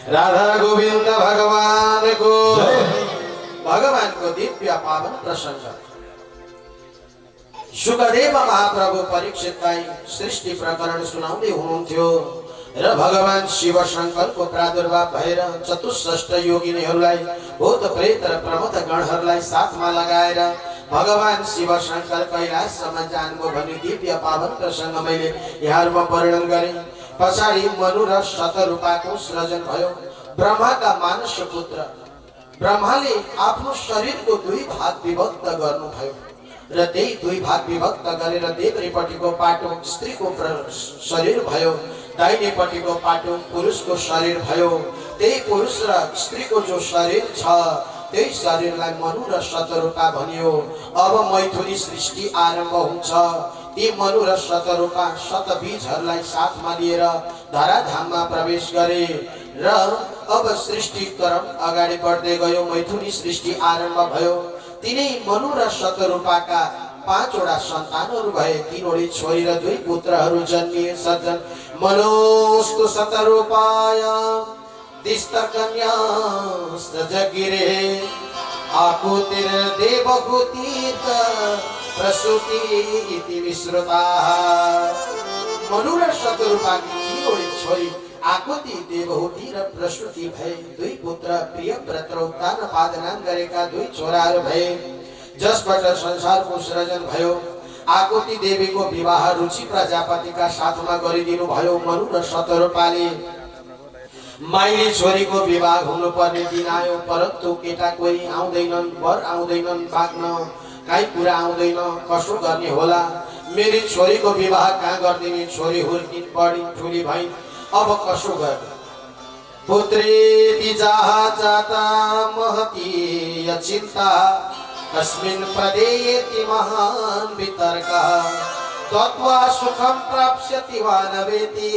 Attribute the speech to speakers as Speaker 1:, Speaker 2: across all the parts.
Speaker 1: राधा गोविंद भगवान को भगवान को दिव्य पावन प्रसंग सुखदेव महाप्रभु परीक्षितलाई सृष्टि प्रकरण सुनाउँदै हुनुहुन्थ्यो र भगवान शिव शंकर को प्रादुर्भाव भएर चतुष्षष्ठ योगिनीहरूलाई भूत प्रेत र प्रमथ गणहरूलाई साथमा लगाएर भगवान शिव शंकर कैलाशसम्म जानुभयो भन्ने दिव्य पावन प्रसंग मैले यहाँहरुमा वर्णन गरे। पछाडि मनु र शतरूपाको सृजन भयो। ब्रह्माका मानस पुत्र ब्रह्माले आफ्नो शरीरको दुई भाग विभक्त गर्नुभयो र त्यही दुई भाग विभक्त गरेर देब्रेपट्टिको पाटो स्त्रीको शरीर भयो, दाहिनेपट्टिको पाटो पुरुषको शरीर भयो। त्यही पुरुष र स्त्रीको जो शरीर छ त्यही शरीरलाई मनु र शतरूपा भनियो। अब मैथुनी सृष्टि आरम्भ हुन्छ। ती मनु र शतरूपा शतबीजहरूलाई साथमा लिएर धराधाममा प्रवेश गरे र अब सृष्टि क्रम अगाडि बढ्दै गयो। मैथुनी सृष्टि आरम्भ भयो। तिनै मनु र शतरूपाका पाँचवटा सन्तानहरू भए। तीनवटी छोरी र दुई पुत्रहरू जन्मिए। सज्जन मनोस्तु शतरूपाय तिस्तकन्यास्तजगिरे आकुतिर देवहूतिर् प्रसूति इति विश्रुता। मनु र शतरूपाकी तीनवटी छोरी आकुति देवहूति र प्रसूति भए। दुई पुत्र प्रियव्रत र उत्तानपाद नाम गरेका दुई छोराहरू भए जसबाट संसारको सृजन भयो। आकुति देवीको विवाह रुचि प्रजापतिका साथमा गरिदिनु भयो। मनु र शतरूपाले माइली छोरीको विवाह हुनुपर्ने दिन आयो, परन्तु केटा कोही आउँदैनन्, वर आउँदैनन्, बाँच्न काहीँ कुरा आउँदैन, कसो गर्ने होला। मेरी छोरीको विवाह कहाँ गरिदिने? छोरी हुर्किन्, बढी ठुली भइन्, अब कसो गर्ने? पुत्रेति जहाँ जाता महती चिन्ता तस्मिन् प्रदेयेति महान् वितर्कः तत्वा सुखं प्राप्स्यति वा न वेति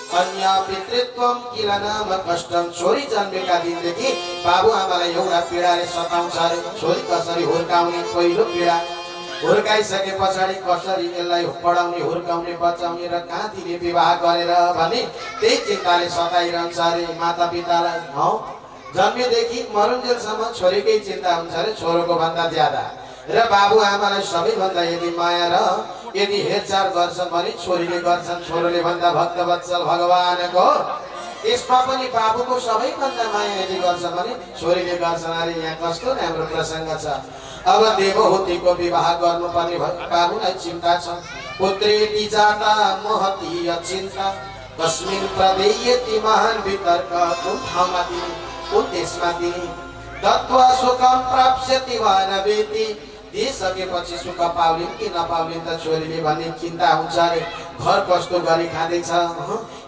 Speaker 1: कन्या पितृत्वम किल नाम कष्टम। छोरी जन्मेका दिनदेखि बाबुआमालाई एउटा पीडाले सताउँछ अरे। छोरी कसरी हुर्काउने? पहिलो पीडा। हुर्काइसके पछाडि कसरी यसलाई पढाउने, हुर्काउने, बचाउने र कहाँ दिने विवाह गरेर भने त्यही चिन्ताले सताइरहन्छ अरे माता पितालाई। हौ जन्मेदेखि मरुन्जेलसम्म छोरीकै चिन्ता हुन्छ अरे छोरोको भन्दा ज्यादा। र बाबुआमालाई सबैभन्दा यदि माया र यदि हेरचाह गर्छन् भने छोरीले गर्छन्। छोरोले भन्दा भक्तवत्सल भगवानको त्यसमा पनि बाबुको सबैभन्दा माया यदि गर्छ भने छोरीले गर्छन् अरे। यहाँ कस्तो राम्रो प्रसङ्ग छ। अब देवहूतिको विवाह गर्नुपर्ने बाबुलाई चिन्ता छ। पुत्रेति जाता महती चिन्ता तस्मिन् प्रदेयेति महान् वितर्क। कुन ठाउँमा दिने, कुन देशमा दिने? दत्वा सुखं प्राप्स्यति वा न वेति। दिइसकेपछि सुख पाउलिन् कि नपाउलिन् त छोरीले भन्ने चिन्ता हुन्छ अरे। घर कस्तो गरी खाँदैछ,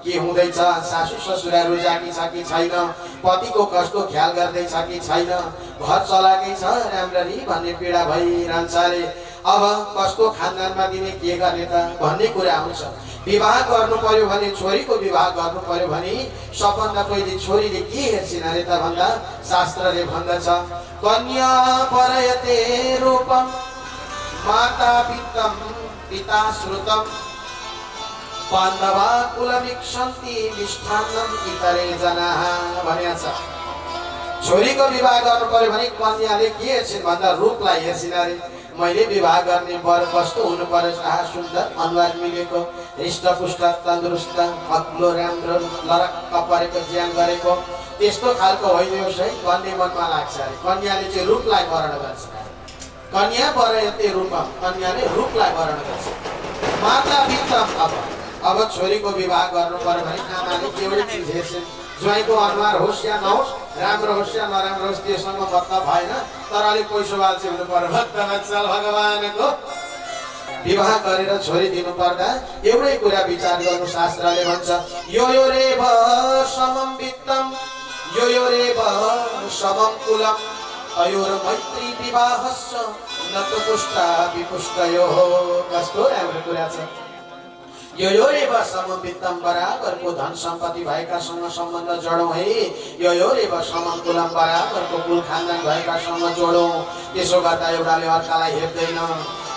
Speaker 1: के हुँदैछ, सासु ससुरा रुजाकी छ कि छैन, पतिको कस्तो ख्याल गर्दैछ कि छैन, घर चलाकै छ राम्ररी भन्ने पीडा भइरहन्छ अरे। अब कस्तो खानदानमा दिने, के गर्ने त भन्ने कुरा आउँछ। विवाह गर्नु पर्यो भने, छोरीको विवाह गर्नु पर्यो भने सबभन्दा पहिले छोरीले के हेर्छिन् अरे त भन्दा शास्त्रले भन्दछ कन्या परयते रूपम माता पितम पिता श्रुतम पाण्डवा कुलमिक्षन्ति मिष्ठान्नम इतरे जनाः भनेको छ। छोरीको विवाह गर्नु पर्यो भने कन्याले के हेर्छिन् भन्दा रूपलाई हेर्छिन् अरे। मैले विवाह गर्ने वर कस्तो हुनु पर्यो? सुन्दर, अनुहार मिलेको, हृष्टपुष्ट, तन्दुरुस्त, अग्लो, राम्रो, लरक्क परेको, ज्यान गरेको, त्यस्तो खालको होइदियोस् है भन्ने मनमा लाग्छ अरे। कन्याले चाहिँ रूपलाई वर्ण गर्छ। कन्या परयते रूपम, कन्याले रूपलाई वर्ण गर्छ। माता पितम अब छोरीको विवाह गर्नु पर्यो भने आमाले एउटै चिज हेर्छन्। ज्वाइँको अनुहार होस् या नहोस्, राम्रो होस् या नराम्रो होस्, त्योसँग मतलब भएन, तर अलिक पैसो बाल्छे हुनु पर्यो। भक्तवत्सल भगवानको विवाह गरेर छोरी दिनु पर्दा एउटै कुरा विचार गर्नु शास्त्रले भन्छ यो रेव समम वित्तम यो रेव समम कुलम अयोर मैत्री विवाहश्च न त पुष्टा विपुष्टयोः। कस्तो राम्रो कुरा छ। यो रेव समम वित्तम बराबरको धन सम्पत्ति भएकासँग सम्बन्ध जोडौँ है। यो रेव समम कुलम बराबरको कुल खानदान भएकासँग जोडौँ। त्यसो गर्दा एउटाले अर्कालाई हेर्दैन,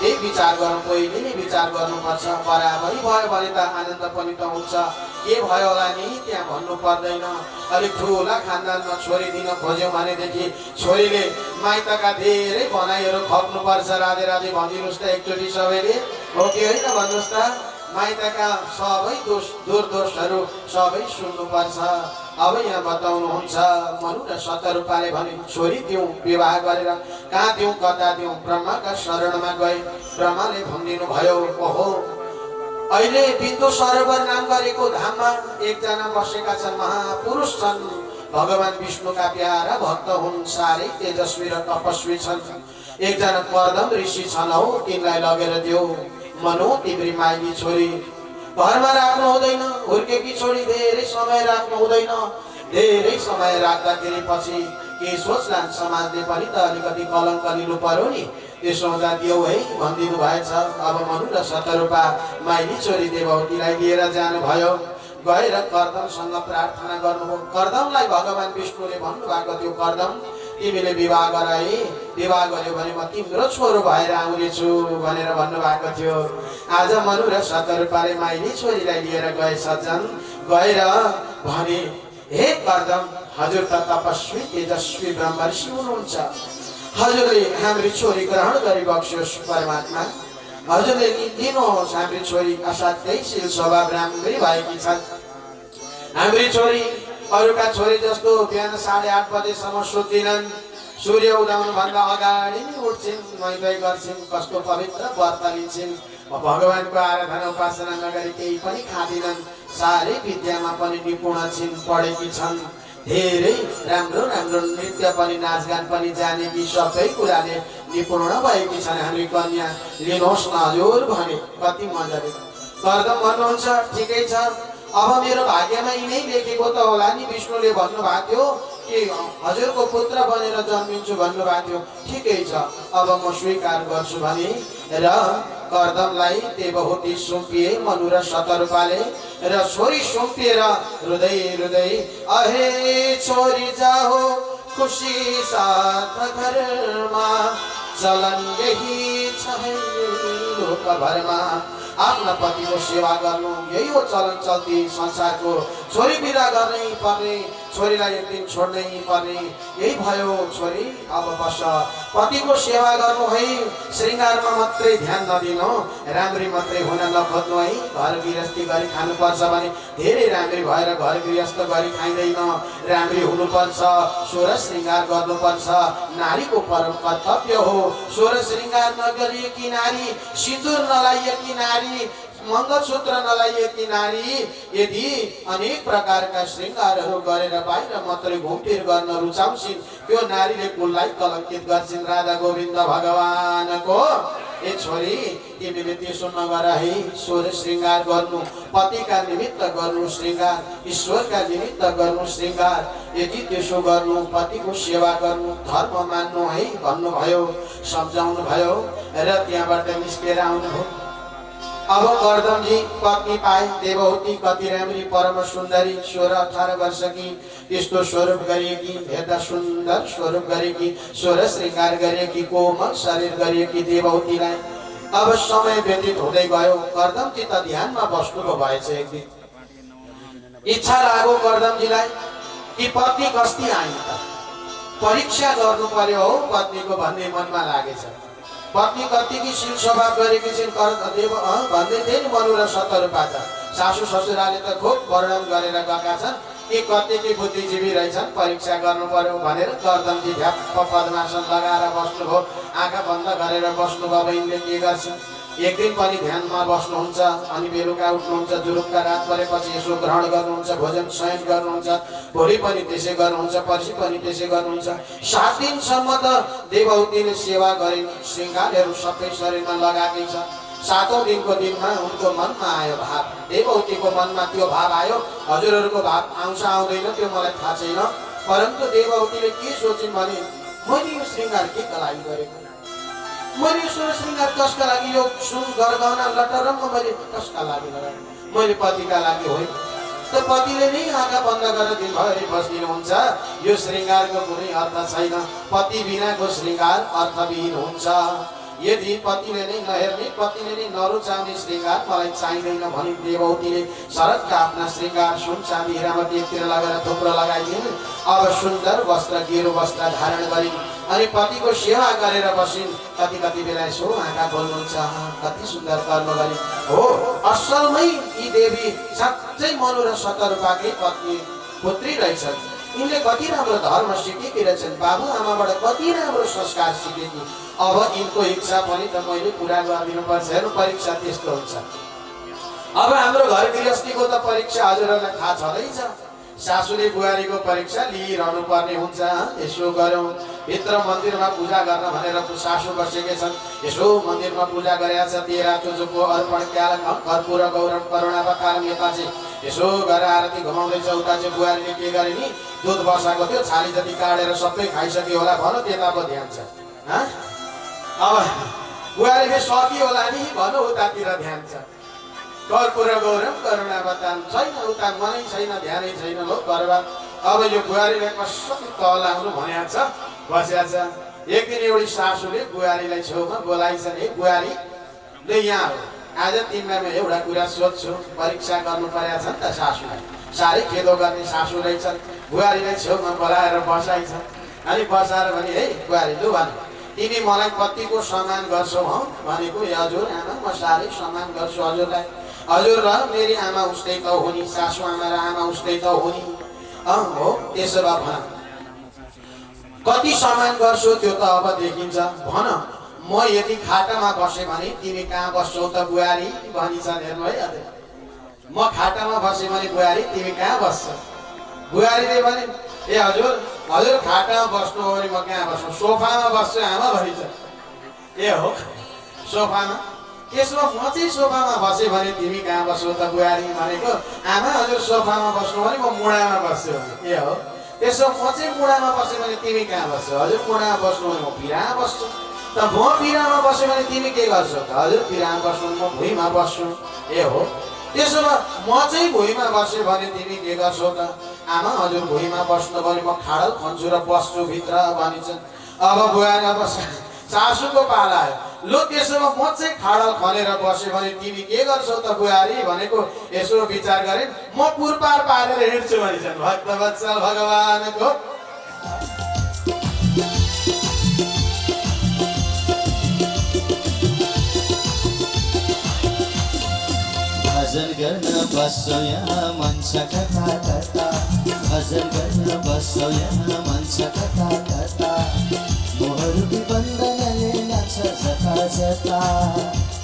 Speaker 1: त्यही विचार गरौँ, पहिले नै विचार गर्नुपर्छ। बराबरी भयो भने त आनन्द पनि त हुन्छ। के भयो होला नि त्यहाँ भन्नु पर्दैन। अलिक ठुला खानदानमा छोरी दिन खोज्यौँ भनेदेखि छोरीले माइतका धेरै भनाइहरू खप्नुपर्छ। राधे राधे भनिदिनुहोस् त एकचोटि सबैले, हो कि होइन भन्नुहोस् त। माइतका सबै दुर्दोषहरू सबै सुन्नुपर्छ। अब यहाँ बताउनुहुन्छ मनु र शतरूपाले भने छोरी दिउँ विवाह गरेर कहाँ दिउँ कता दिउँ। ब्रह्माका शरणमा गए। ब्रह्माले भनिदिनु भयो, ओहो अहिले बिन्दु सरोवर नाम गरेको धाममा एकजना बसेका छन्, महापुरुष छन्, भगवान विष्णुका प्यारा भक्त हुन्, साह्रै तेजस्वी र तपस्वी छन्। एकजना कर्दम ऋषि छन् हौ, तिनलाई लगेर दियो। मनु तिम्री माइली छोरी घरमा राख्नु हुँदैन, हुर्केकी छोरी धेरै समय राख्नु हुँदैन। धेरै समय राख्दाखेरि पछि के सोच्लान्, समाजले पनि त अलिकति कलङ्क लिनु पर्यो नि। त्यसो हुँदा दियो है भनिदिनु भएछ। अब मनु र शतरूपा माइली छोरी देवहूतिलाई लिएर जानुभयो। गएर कर्दमसँग प्रार्थना गर्नुभयो। कर्दमलाई भगवान विष्णुले भन्नुभएको थियो, कर्दम तिमीले विवाह गराए, विवाह गर्यो भने म तिम्रो छोरो भएर आउनेछु भनेर भन्नुभएको थियो। आज मनु र शतरूपाले माइली छोरीलाई लिएर गए सज्जन। गएर भने, हे कर्दम, हजुर त तपस्वी तेजस्वी ब्रह्मर्षि हुनुहुन्छ। हजुरले हाम्री छोरी ग्रहण गरिबक्स्योस् परमात्मा। हजुरले दिनुहोस्, हाम्री छोरी असाध्यै शील स्वभाव राम्री भएकी छन्। हाम्री छोरी अरूका छोरी जस्तो बिहान 8:30 बजेसम्म सुत्दिनन्। सूर्य उदाउनु भन्दा अगाडि नै उठ्छिन्, नुहाइ गर्छिन्, कस्तो पवित्र व्रत लिन्छिन्। भगवानको आराधना उपासना नगरी केही पनि खाँदिनन्। साह्रै विद्यामा पनि निपुण छिन्, पढेकी छन्। धेरै राम्रो राम्रो नृत्य पनि नाचगान पनि जानेकी, सबै कुराले निपुण भएकी छन् हामी कन्या। लिनुहोस् न हजुर भने कति मजाले। कर्दम भन्नुहुन्छ, ठिकै छ, अब मेरो भाग्यमा यिनै लेखेको त होला नि। विष्णुले भन्नुभएको थियो कि हजुरको पुत्र बनेर जन्मिन्छु भन्नुभएको थियो। ठिकै छ, अब म स्वीकार गर्छु भने र कर्दमलाई देवहूति सुम्पिए मनु र शतरूपाले। र छोरी सुम्पिएर रुँदै रुँदै, अहे छोरी जाहो खुसी साथ घरमा, चलन यही छ लोकभरमा। आफ्ना पतिको सेवा गर्नु यही हो चलन चल्ती संसारको। छोरी बिदा गर्नै पर्ने, छोरीलाई एक दिन छोड्नै पर्ने, यही भयो। छोरी अब बस पतिको सेवा गर्नु है, श्रृङ्गारमा मात्रै ध्यान नदिनु, राम्री मात्रै हुन नखोज्नु है। घर गृहस्थी गरी खानुपर्छ भने धेरै राम्री भएर घर गृहस्थ गरी खाइँदैन, राम्री हुनुपर्छ, सोह्र श्रृङ्गार गर्नुपर्छ। नारीको परम कर्तव्य हो। सोह्र श्रृङ्गार नगरिएकी नारी, सिन्दुर नलाइएकी नारी, मङ्गलसूत्र नलाइएकी नारी यदि अनेक प्रकारका श्रृङ्गारहरू गरेर बाहिर मात्रै घुमफिर गर्न रुचाउँछिन्, त्यो नारीले कुललाई कलङ्कित गर्छिन्। राधा गोविन्द भगवानको ए छोरी, तिमीले त्यसो नगर है। सोह्र श्रृङ्गार गर्नु, पतिका निमित्त गर्नु श्रृङ्गार, ईश्वरका निमित्त गर्नु श्रृङ्गार। यदि त्यसो गर्नु, पतिको सेवा गर्नु, धर्म मान्नु है भन्नुभयो, सम्झाउनु भयो र त्यहाँबाट निस्केर आउनुभयो। अब कर्दमजी पत्नी पाए देवहूति, कति राम्री परम सुन्दरी, 16-18 वर्षकी, त्यस्तो स्वरूप गरिएकी, हेर्दा सुन्दर स्वरूप गरेकी, 16 श्रृङ्गार गरिएकी, कोमल शरीर गरिएकी देवहूतिलाई अब समय व्यतीत हुँदै गयो। कर्दमजी त ध्यानमा बस्नुभयो भएछ। एक दिन इच्छा लाग्यो कर्दमजीलाई कि पत्नी कस्ती आइन त, परीक्षा गर्नु पर्यो हो पत्नीको भन्ने मनमा लागेछ। पत्नी कतिकी शील स्वभाव गरेकी छिन् भन्दै थिए नि मनु र शतरूपा। सासू ससुराले त खुब वर्णन गरेर गएका छन् कि कतिकी बुद्धिजीवी रहेछन्, परीक्षा गर्नु पर्यो भनेर। कर्दमजी ढ्याप्प पद्मासन लगाएर बस्नुभयो, आँखा बन्द गरेर बस्नुभयो। बहिनीले के गर्छिन्, एक दिन पनि ध्यानमा बस्नुहुन्छ, अनि बेलुका उठ्नुहुन्छ, जुरुक्का रात परेपछि यसो ग्रहण गर्नुहुन्छ, भोजन शयन गर्नुहुन्छ, भोलि पनि त्यसै गर्नुहुन्छ, पर्सि पनि त्यसै गर्नुहुन्छ। 7 दिनसम्म त देवहूतिले सेवा गरिन्, श्रृङ्गारहरू सबै शरीरमा लगाएकै छ। 7औं दिनको दिनमा उनको मनमा आयो भाव, देवहूतिको मनमा त्यो भाव आयो। हजुरहरूको भाव आउँछ आउँदैन त्यो मलाई थाहा छैन, परन्तु देवहूतिले के सोचिन् भने मैले यो श्रृङ्गार के का लागि गरेको, मैले सोह्र श्रृङ्गार कसका लागि, यो सुन गरगहना लटरम्म मैले कसका लागि लगाएँ, मैले पतिका लागि होइन। त पतिले नै आँखा बन्द गरेर दिनभरि बस्दिनुहुन्छ। यो श्रृङ्गारको कुनै अर्थ छैन, पति बिनाको श्रृङ्गार अर्थविहीन हुन्छ। यदि पतिले नै नहेर्ने, पतिले नै नरुचाउने श्रृङ्गार मलाई चाहिँदैन भनी देवौतीले शरदका आफ्ना श्रृङ्गार सुन चाँदी हिरामती एकतिर लगेर थुप्रो लगाइदिन्। अब सुन्दर वस्त्र गेरु वस्त्र धारण गरिन् अनि पतिको सेवा गरेर बसिन्। कति कति बेला यसो आँखा खोल्नुहुन्छ, कति सुन्दर कर्म गरिन् हो। असलमै यी देवी साँच्चै मनु र शतरूपाकै पत्नी पुत्री रहेछन्। यिनले कति राम्रो धर्म सिकेकी रहेछन्, बाबु आमाबाट कति राम्रो संस्कार सिकेकी। अब यिनको इच्छा पनि त मैले पुरा गरिदिनु पर्छ। हेर्नु परीक्षा त्यस्तो हुन्छ। अब हाम्रो घर गृहस्थीको त परीक्षा हजुरहरूलाई थाहा छँदैछ। सासूले बुहारीको परीक्षा लिइरहनु पर्ने हुन्छ। यसो गरौँ भित्र मन्दिरमा पूजा गर्न भनेर सासू बसेकै छन्। यसो मन्दिरमा पूजा गरेका छ। तेरा तुझको अर्पण क्याल कर्पूर गौरव करुणावतारम। यता चाहिँ यसो गरेर आरती घुमाउँदैछ। उता चाहिँ बुहारीले के गरे नि, दुध बसाएको थियो, छाली जति काटेर सबै खाइसक्यो होला भनौँ, त्यता पो ध्यान छ। अब बुहारीले सक्यो होला नि भनौँ, उतातिर ध्यान छ। कर्पूर गौरव करुणावतारम छैन, उता मनै छैन, ध्यानै छैन हो बर्बाद। अब यो बुहारीलाई कसरी तल आउनु भनेको छ, बसेको छ। एक दिन एउटी सासूले बुहारीलाई छेउमा बोलाइछन्, हे बुहारी ल यहाँ हो, आज तिमीलाई म एउटा कुरा सोध्छु। परीक्षा गर्नु परेको छ नि त सासूलाई, साह्रै खेदो गर्ने सासू रहेछन्। बुहारीलाई छेउमा बोलाएर बसाइछ अनि बसाएर भने, हे बुहारी लु भन, तिमी मलाई कतिको सम्मान गर्छौ हौ? भनेको, हजुर आमा म साह्रै सम्मान गर्छु हजुरलाई। हजुर र मेरी आमा उस्तै त हो नि, सासू आमा र आमा उस्तै त हो नि। हो त्यसो भए भन कति सम्मान गर्छौ, त्यो त अब देखिन्छ। भन म यदि खाटामा बसेँ भने तिमी कहाँ बस्छौ त बुहारी भनिछन्। हेर्नु है, अझै म खाटामा बसेँ भने बुहारी तिमी कहाँ बस्छौ? बुहारीले भने, ए हजुर हजुर खाटामा बस्नु हो भने म कहाँ बस्छु? सोफामा बस्छु आमा भनिन्छ। ए हो सोफामा? त्यसमा म चाहिँ सोफामा बसेँ भने तिमी कहाँ बस्छौ त बुहारी? भनेको, आमा हजुर सोफामा बस्नु भने म मुढामा बस्छु। ए हो त्यसो म चाहिँ मुढामा बसेँ भने तिमी कहाँ बस्छौ? हजुर मुढामा बस्नु भने म पिरामा बस्छु। त म पिरामा बस्यो भने तिमी के गर्छौ त? हजुर पिरामा बस्नु भने म भुइँमा बस्छु। ए हो त्यसो भए म चाहिँ भुइँमा बस्यो भने तिमी के गर्छौ त? आमा हजुर भुइँमा बस्नु भने म खाडल खन्छु र बस्छु भित्र भनिन्छन्। अब बुहारी अब सासूको पाला आयो। लु त्यसो भए म चाहिँ खाडल खनेर बस्यो भने तिमी के गर्छौ त बुहारी? भनेको यसो विचार गरे, म पुरपार पारेर हिँड्छु भनिन्छन्। भक्तवत्सल भगवानको
Speaker 2: भजन गर्न बस्छौ यहाँ मन्छ कथा कथा, भजन गर्न बस्छौ यहाँ मन्छ कथा कथा। मोहरुपी बन्धनले नाच्छ जता जता,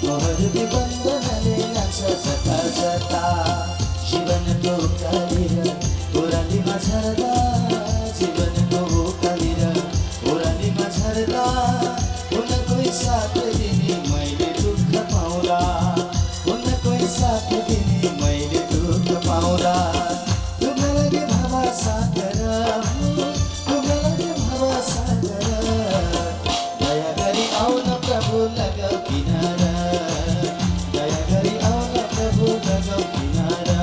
Speaker 2: मोहरुपी बन्धनले नाच्छ जता जता। जीवनको उकालेर ओह्रालीमा झर्दा, जीवनको उकालेर ओह्रालीमा झर्दा, हुन कोही साथ दिने मैले दुःख पाउँला, हुन कोही साथ दिने मैले दुःख पाउँला। तुमलाई लागे भावा सागर, तुमलाई लागे भावा सागर, दया गरी आउन प्रभु लगाऊ किनारा, दया गरी आउन प्रभु लगाऊ किनारा।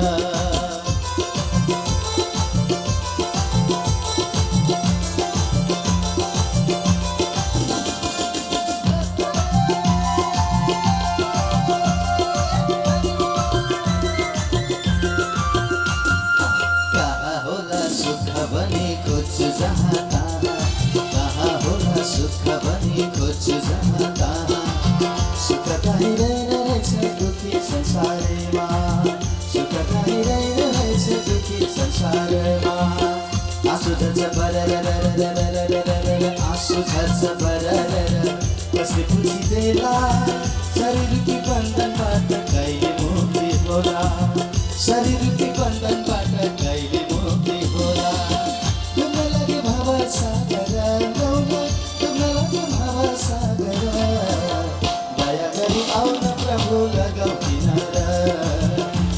Speaker 2: कहाँ होला सुख भने खोज्छु जहाँ तहाँ, कहाँ होला सुख भने खोज्छु जहाँ तहाँ। सुख पाइँदैन रहेछ दुखी संसारमा, सुख पाइँदैन रहेछ दुखी संसारमा। आँसु झर्छ बररररररररररर, आँसु झर्छ बरररर, कसले बुझिदेला शरीरकी बन्धनबाट कहिले मुक्ति होला, शरीरकी बन्धनबाट कहिले मुक्ति होला। तुमलाई लागे भाव सागर, तुमलाई लागे भाव सागर, दया गरी आउन प्रभु लगाऊ किनारा,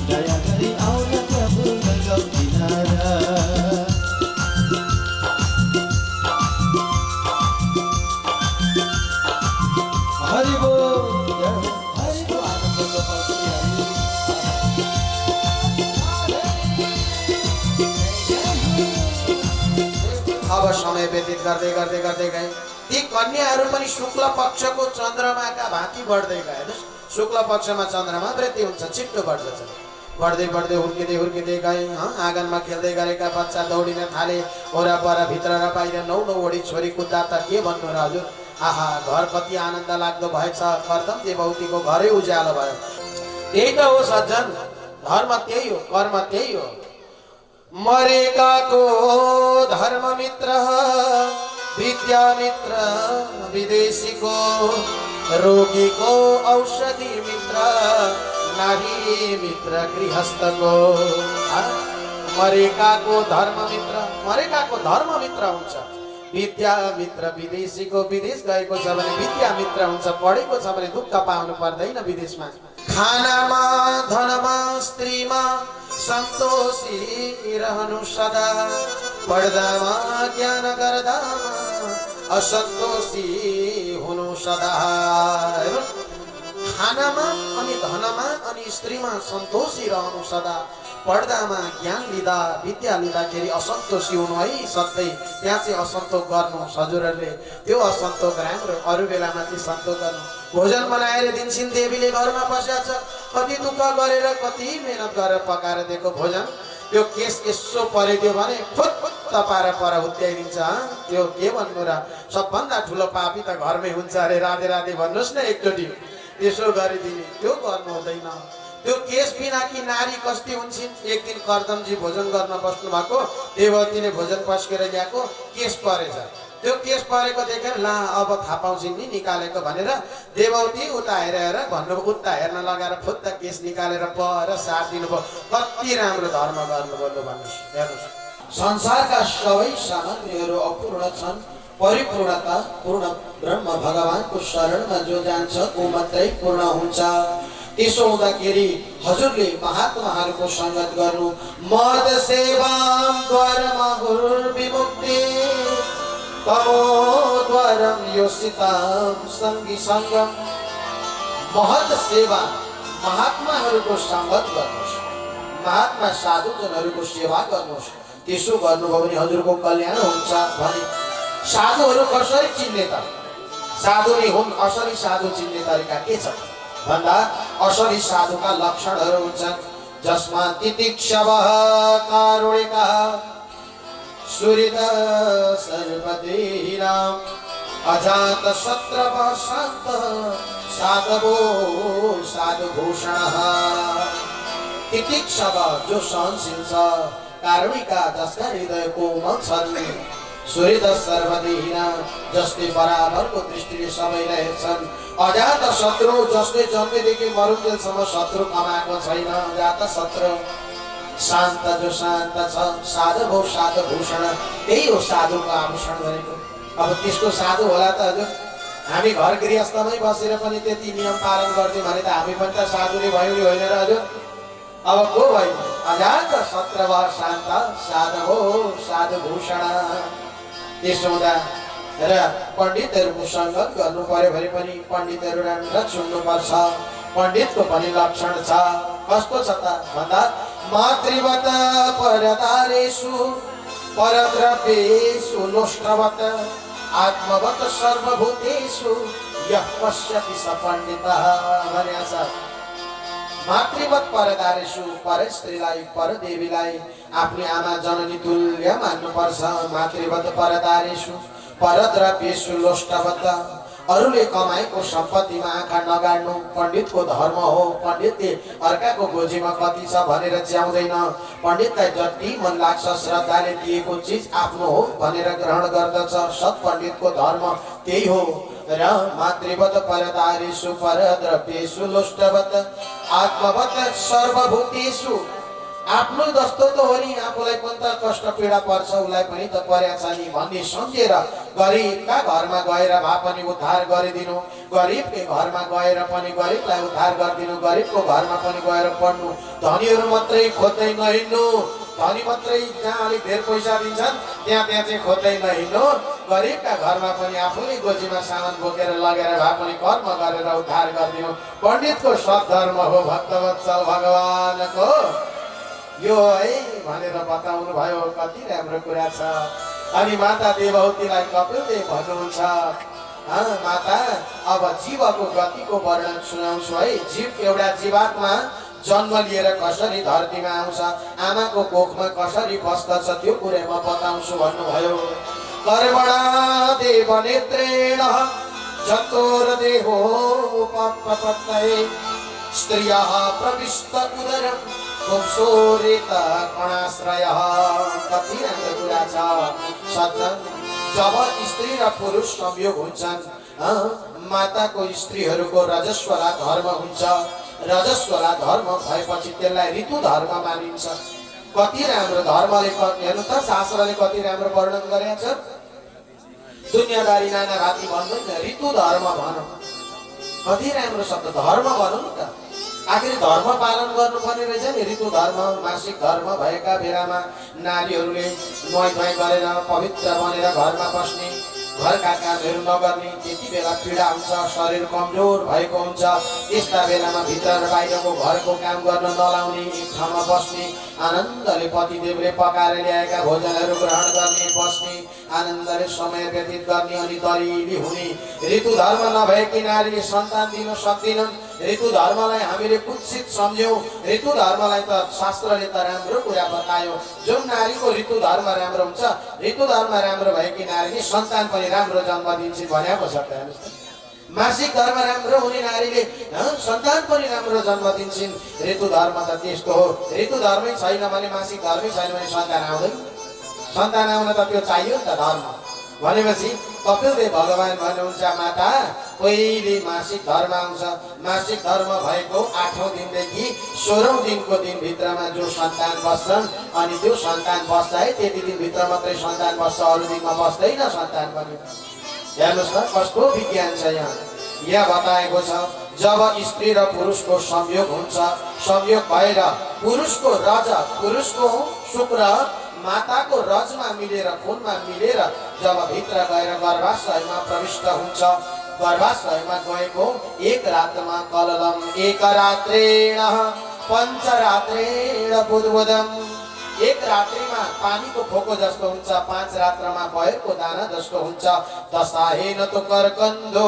Speaker 2: दया गरी आउन प्रभु लगाऊ किनारा। हरि बोल, हरि बोल, आनन्दको पक्षी
Speaker 1: अब समय व्यतीत गर्दै गर्दै गर्दै गए। ती कन्याहरू पनि शुक्ल पक्षको चन्द्रमाका भाँति बढ्दै गए। हेर्नुहोस्, शुक्ल पक्षमा चन्द्रमा वृद्धि हुन्छ, छिट्टो बढ्दछ। बढ्दै बढ्दै हुर्किँदै गए। आँगनमा खेल्दै गरेका बच्चा दौडिन थाले। वरपर भित्र र बाहिर 9 वडी छोरी कुद्दा त के भन्नु र हजुर। आहा, घर कति आनन्द लाग्दो भएछ। कर्दम देवौतीको घरै उज्यालो भयो। त्यही त हो सज्जन, धर्म त्यही हो, कर्म त्यही हो। मरेकाको धर्म मित्र विद्या मित्र विदेशीको, रोगीको औषधि मित्र नारी मित्र गृहस्थको। मरेकाको धर्म मित्र हुन्छ। विद्या मित्र विदेशीको, विदेश गएको छ भने विद्या मित्र हुन्छ। पढेको छ भने दुःख पाउनु पर्दैन विदेशमा। खानामा धनमा स्त्रीमा सन्तोषी रहनु सदा, पढ्दामा ज्ञान गर्दामा असन्तोषी हुनु सदा। खानामा अनि धनमा अनि स्त्रीमा सन्तोषी रहनु सदा, पढ्दामा ज्ञान लिँदा विद्या लिँदाखेरि असन्तोषी हुनु है सधैँ। त्यहाँ चाहिँ असन्तोष गर्नु हजुरहरूले, त्यो असन्तोष राम्रो। अरू बेलामा चाहिँ सन्तोष गर्नु। भोजन बनाएर दिन्छन् देवीले, घरमा बसेको छ। कति दुःख गरेर कति मेहनत गरेर पकाएर दिएको भोजन, त्यो केस यसो परेदियो भने फुत्त पारेर पर हुत्याइदिन्छ। त्यो के भन्नु र, सबभन्दा ठुलो पापी त घरमै हुन्छ अरे। राधे राधे भन्नुहोस् न एकचोटि, त्यसो गरिदिने। त्यो गर्नु हुँदैन। त्यो केस बिना कि नारी कस्ती हुन्छन्। एक दिन कर्दमजी भोजन गर्न बस्नु भएको, देवतीले भोजन पस्केर ल्याएको, केस परेछ। त्यो केस परेको देखेर ला अब थाहा पाउँछिन् नि निकालेको भनेर देवती उता हेरेर भन्नु, उता हेर्न लगाएर फुत्त केस निकालेर पर साथ दिनुभयो। कति राम्रो धर्म गर्नुभयो भन्नुहोस्। हेर्नुहोस्, संसारका सबै सामग्रीहरू अपूर्ण छन्, परिपूर्णता पूर्ण ब्रह्म भगवानको शरणमा जो जान्छ ऊ मात्रै पूर्ण हुन्छ। त्यसो हुँदाखेरि हजुरले महात्माहरूको सङ्गत गर्नु। मद सेवाम द्वारमा विमुक्ति, तमोद्वारम योसिताम सङ्गी सङ्गम। महत सेवा, महात्माहरूको सङ्गत गर्नुहोस्, महात्मा साधुजनहरूको सेवा गर्नुहोस्। त्यसो गर्नुभयो भने हजुरको कल्याण हुन्छ। भने साधुहरू कसरी चिन्ने त? साधु नै हुन्। असली साधु चिन्ने तरिका के छ भन्दा, असली साधुका लक्षणहरू हुन्छन्। जसमा तितिक्षवः कारुणिकः सुहृद सर्वदेहिनां, अजात शत्रवः शान्तः साधवो साधुभूषणः। तितिक्षवः जो सहनशील छ, कारुणिका जसका हृदय कोमल छन्, सुहृद सर्वदेहिनां जसले बराबरको दृष्टिले सबैलाई हेर्छन्, अजात शत्रु जसले जन्मेदेखि मरुन्जेलसम्म शत्रु कमाएको छैन, अजात शत्रु, शान्त जो शान्त छ, साधु साधुभूषण। त्यही हो साधुको आभूषण भनेको। अब त्यसको साधु होला त हजुर? हामी घर गृहस्थमै बसेर पनि त्यति नियम पालन गर्छौँ भने त हामी पनि त साधुले भयौँ नि, होइन र हजुर? अब को भयो? अजात शत्रु शान्त साधु साधुभूषण। त्यसो हुँदा र पण्डितहरूको सङ्गत गर्नु पर्यो भने पनि पण्डितहरू राम्रा चुन्नुपर्छ। पण्डितको पनि लक्षण छ। कस्तो छ त भन्दा, मातृवत परदारेषु परद्रव्येषु लोष्टवत आत्मवत सर्वभूतेषु यः पश्यति स पण्डितः भनेको छ। मातृवत परदारेषु, पर स्त्रीलाई पर देवीलाई आफ्नी आमा जननी तुल्य मान्नुपर्छ। मातृवत परदारेषु परद्रव्येषु लोष्टवत, अरूले कमाएको सम्पत्तिमा आँखा नगाड्नु पण्डितको धर्म हो। पण्डितले अर्काको गोजीमा कति छ भनेर च्याउँदैन। पण्डितलाई जति मन लाग्छ श्रद्धाले दिएको चिज आफ्नो हो भनेर ग्रहण गर्दछ। सत् पण्डितको धर्म त्यही हो। र मातृवत परदारेषु परद्रव्येषु लोष्टवत आत्मवत सर्वभूतेषु, आफ्नो जस्तो त हो नि, आफूलाई पनि त कष्ट पीडा पर्छ, उसलाई पनि त परेको छ नि भन्ने सम्झेर गरिबका घरमा गएर भए पनि उद्धार गरिदिनु। गरिबकै घरमा गएर पनि गरिबलाई उद्धार गरिदिनु। गरिबको घरमा पनि गएर पढ्नु। धनीहरू मात्रै खोज्दै नहिँड्नु। धनी मात्रै जहाँ अलिक धेर पैसा दिन्छन् त्यहाँ चाहिँ खोज्दै नहिँड्नु। गरिबका घरमा पनि आफूले गोजीमा सामान बोकेर लगेर भए पनि कर्म गरेर उद्धार गरिदिनु। पण्डितको सद्धर्म हो भक्तवत्सल भगवानको यो है भनेर बताउनु भयो। कति राम्रो कुरा छ। अनि माता देवहूतिलाई कपिलदेव भन्नुहुन्छ, माता अब जीवको गतिको वर्णन सुनाउँछु है। जीव एउटा जीवात्मा जन्म लिएर कसरी धरतीमा आउँछ, आमाको कोखमा कसरी बस्दछ त्यो कुरा म बताउँछु भन्नुभयो। कर्मणा देव नेत्रेण जतोर देहो पपपतये स्त्रियः प्रविष्ट उदरं कुंसोरेत कणाश्रयः। कति राम्रो कुरा छ सज्जन। जब स्त्री र पुरुष संयोग हुन्छन्, माताको स्त्रीहरूको रजस्वला धर्म हुन्छ। रजस्वला धर्म भएपछि त्यसलाई ऋतु धर्म मानिन्छ। कति राम्रो धर्मले हेर्नु त, शास्त्रले कति राम्रो वर्णन गरेको छ। दुनियाँदारी नाना राति भन्दैन, ऋतु धर्म भनौँ। कति राम्रो शब्द, धर्म भनौँ नि त। आखिर धर्म पालन गर्नुपर्ने रहेछ नि। ऋतु धर्म, मासिक धर्म भएका बेलामा नारीहरूले नुहाइ गरेर पवित्र बनेर घरमा बस्ने, घरका कामहरू नगर्ने, त्यति बेला पीडा हुन्छ, शरीर कमजोर भएको हुन्छ। यस्ता बेलामा भित्र र बाहिरको घरको काम गर्न नलाउने, एक ठाउँमा बस्ने, आनन्दले पतिदेवले पकाएर ल्याएका भोजनहरू ग्रहण गर्ने, बस्ने, आनन्दले समय व्यतीत गर्ने, अनि दरिली हुने। ऋतु धर्म नभएकी नारीले सन्तान दिन सक्दिनन्। ऋतु धर्मलाई हामीले कुत्सित सम्झ्यौँ। ऋतु धर्मलाई त शास्त्रले त राम्रो कुरा बतायो। जुन नारीको ऋतु धर्म राम्रो हुन्छ, ऋतु धर्म राम्रो भएकी नारीले सन्तान पनि राम्रो जन्म दिन्छन् भनेको छ। मासिक धर्म राम्रो हुने नारीले सन्तान पनि राम्रो जन्म दिन्छन्। ऋतु धर्म त त्यस्तो हो। ऋतु धर्मै छैन भने, मासिक धर्मै छैन भने सन्तान आउँदैन। सन्तान आउन त त्यो चाहियो नि त धर्म। भनेपछि कपिलदेव भगवान भन्नुहुन्छ, माता पहिले मासिक धर्म आउँछ। मासिक धर्म भएको 8औं दिनदेखि 16औं दिनको दिनभित्रमा जो सन्तान बस्छन्, अनि त्यो सन्तान बस्छ है, त्यति दिनभित्र मात्रै सन्तान बस्छ, अरू दिनमा बस्दैन सन्तान पनि। हेर्नुहोस् त कस्तो विज्ञान छ यहाँ। यहाँ बताएको छ, जब स्त्री र पुरुषको संयोग हुन्छ, संयोग भएर पुरुषको रज, पुरुषको शुक्र माताको रजमा मिलेर, खूनमा मिलेर जब भित्र गएर गर्भाशयमा प्रविष्ट हुन्छ, गर्भाशयमा गएको एक रातमा कललम एक रात्रेण पञ्चरात्रेण बुधबुधम। एक रात्रिमा पानीको फोको जस्तो हुन्छ, 5 रात्रमा बयरको दाना जस्तो हुन्छ। दशाहेन तो करकन्धो,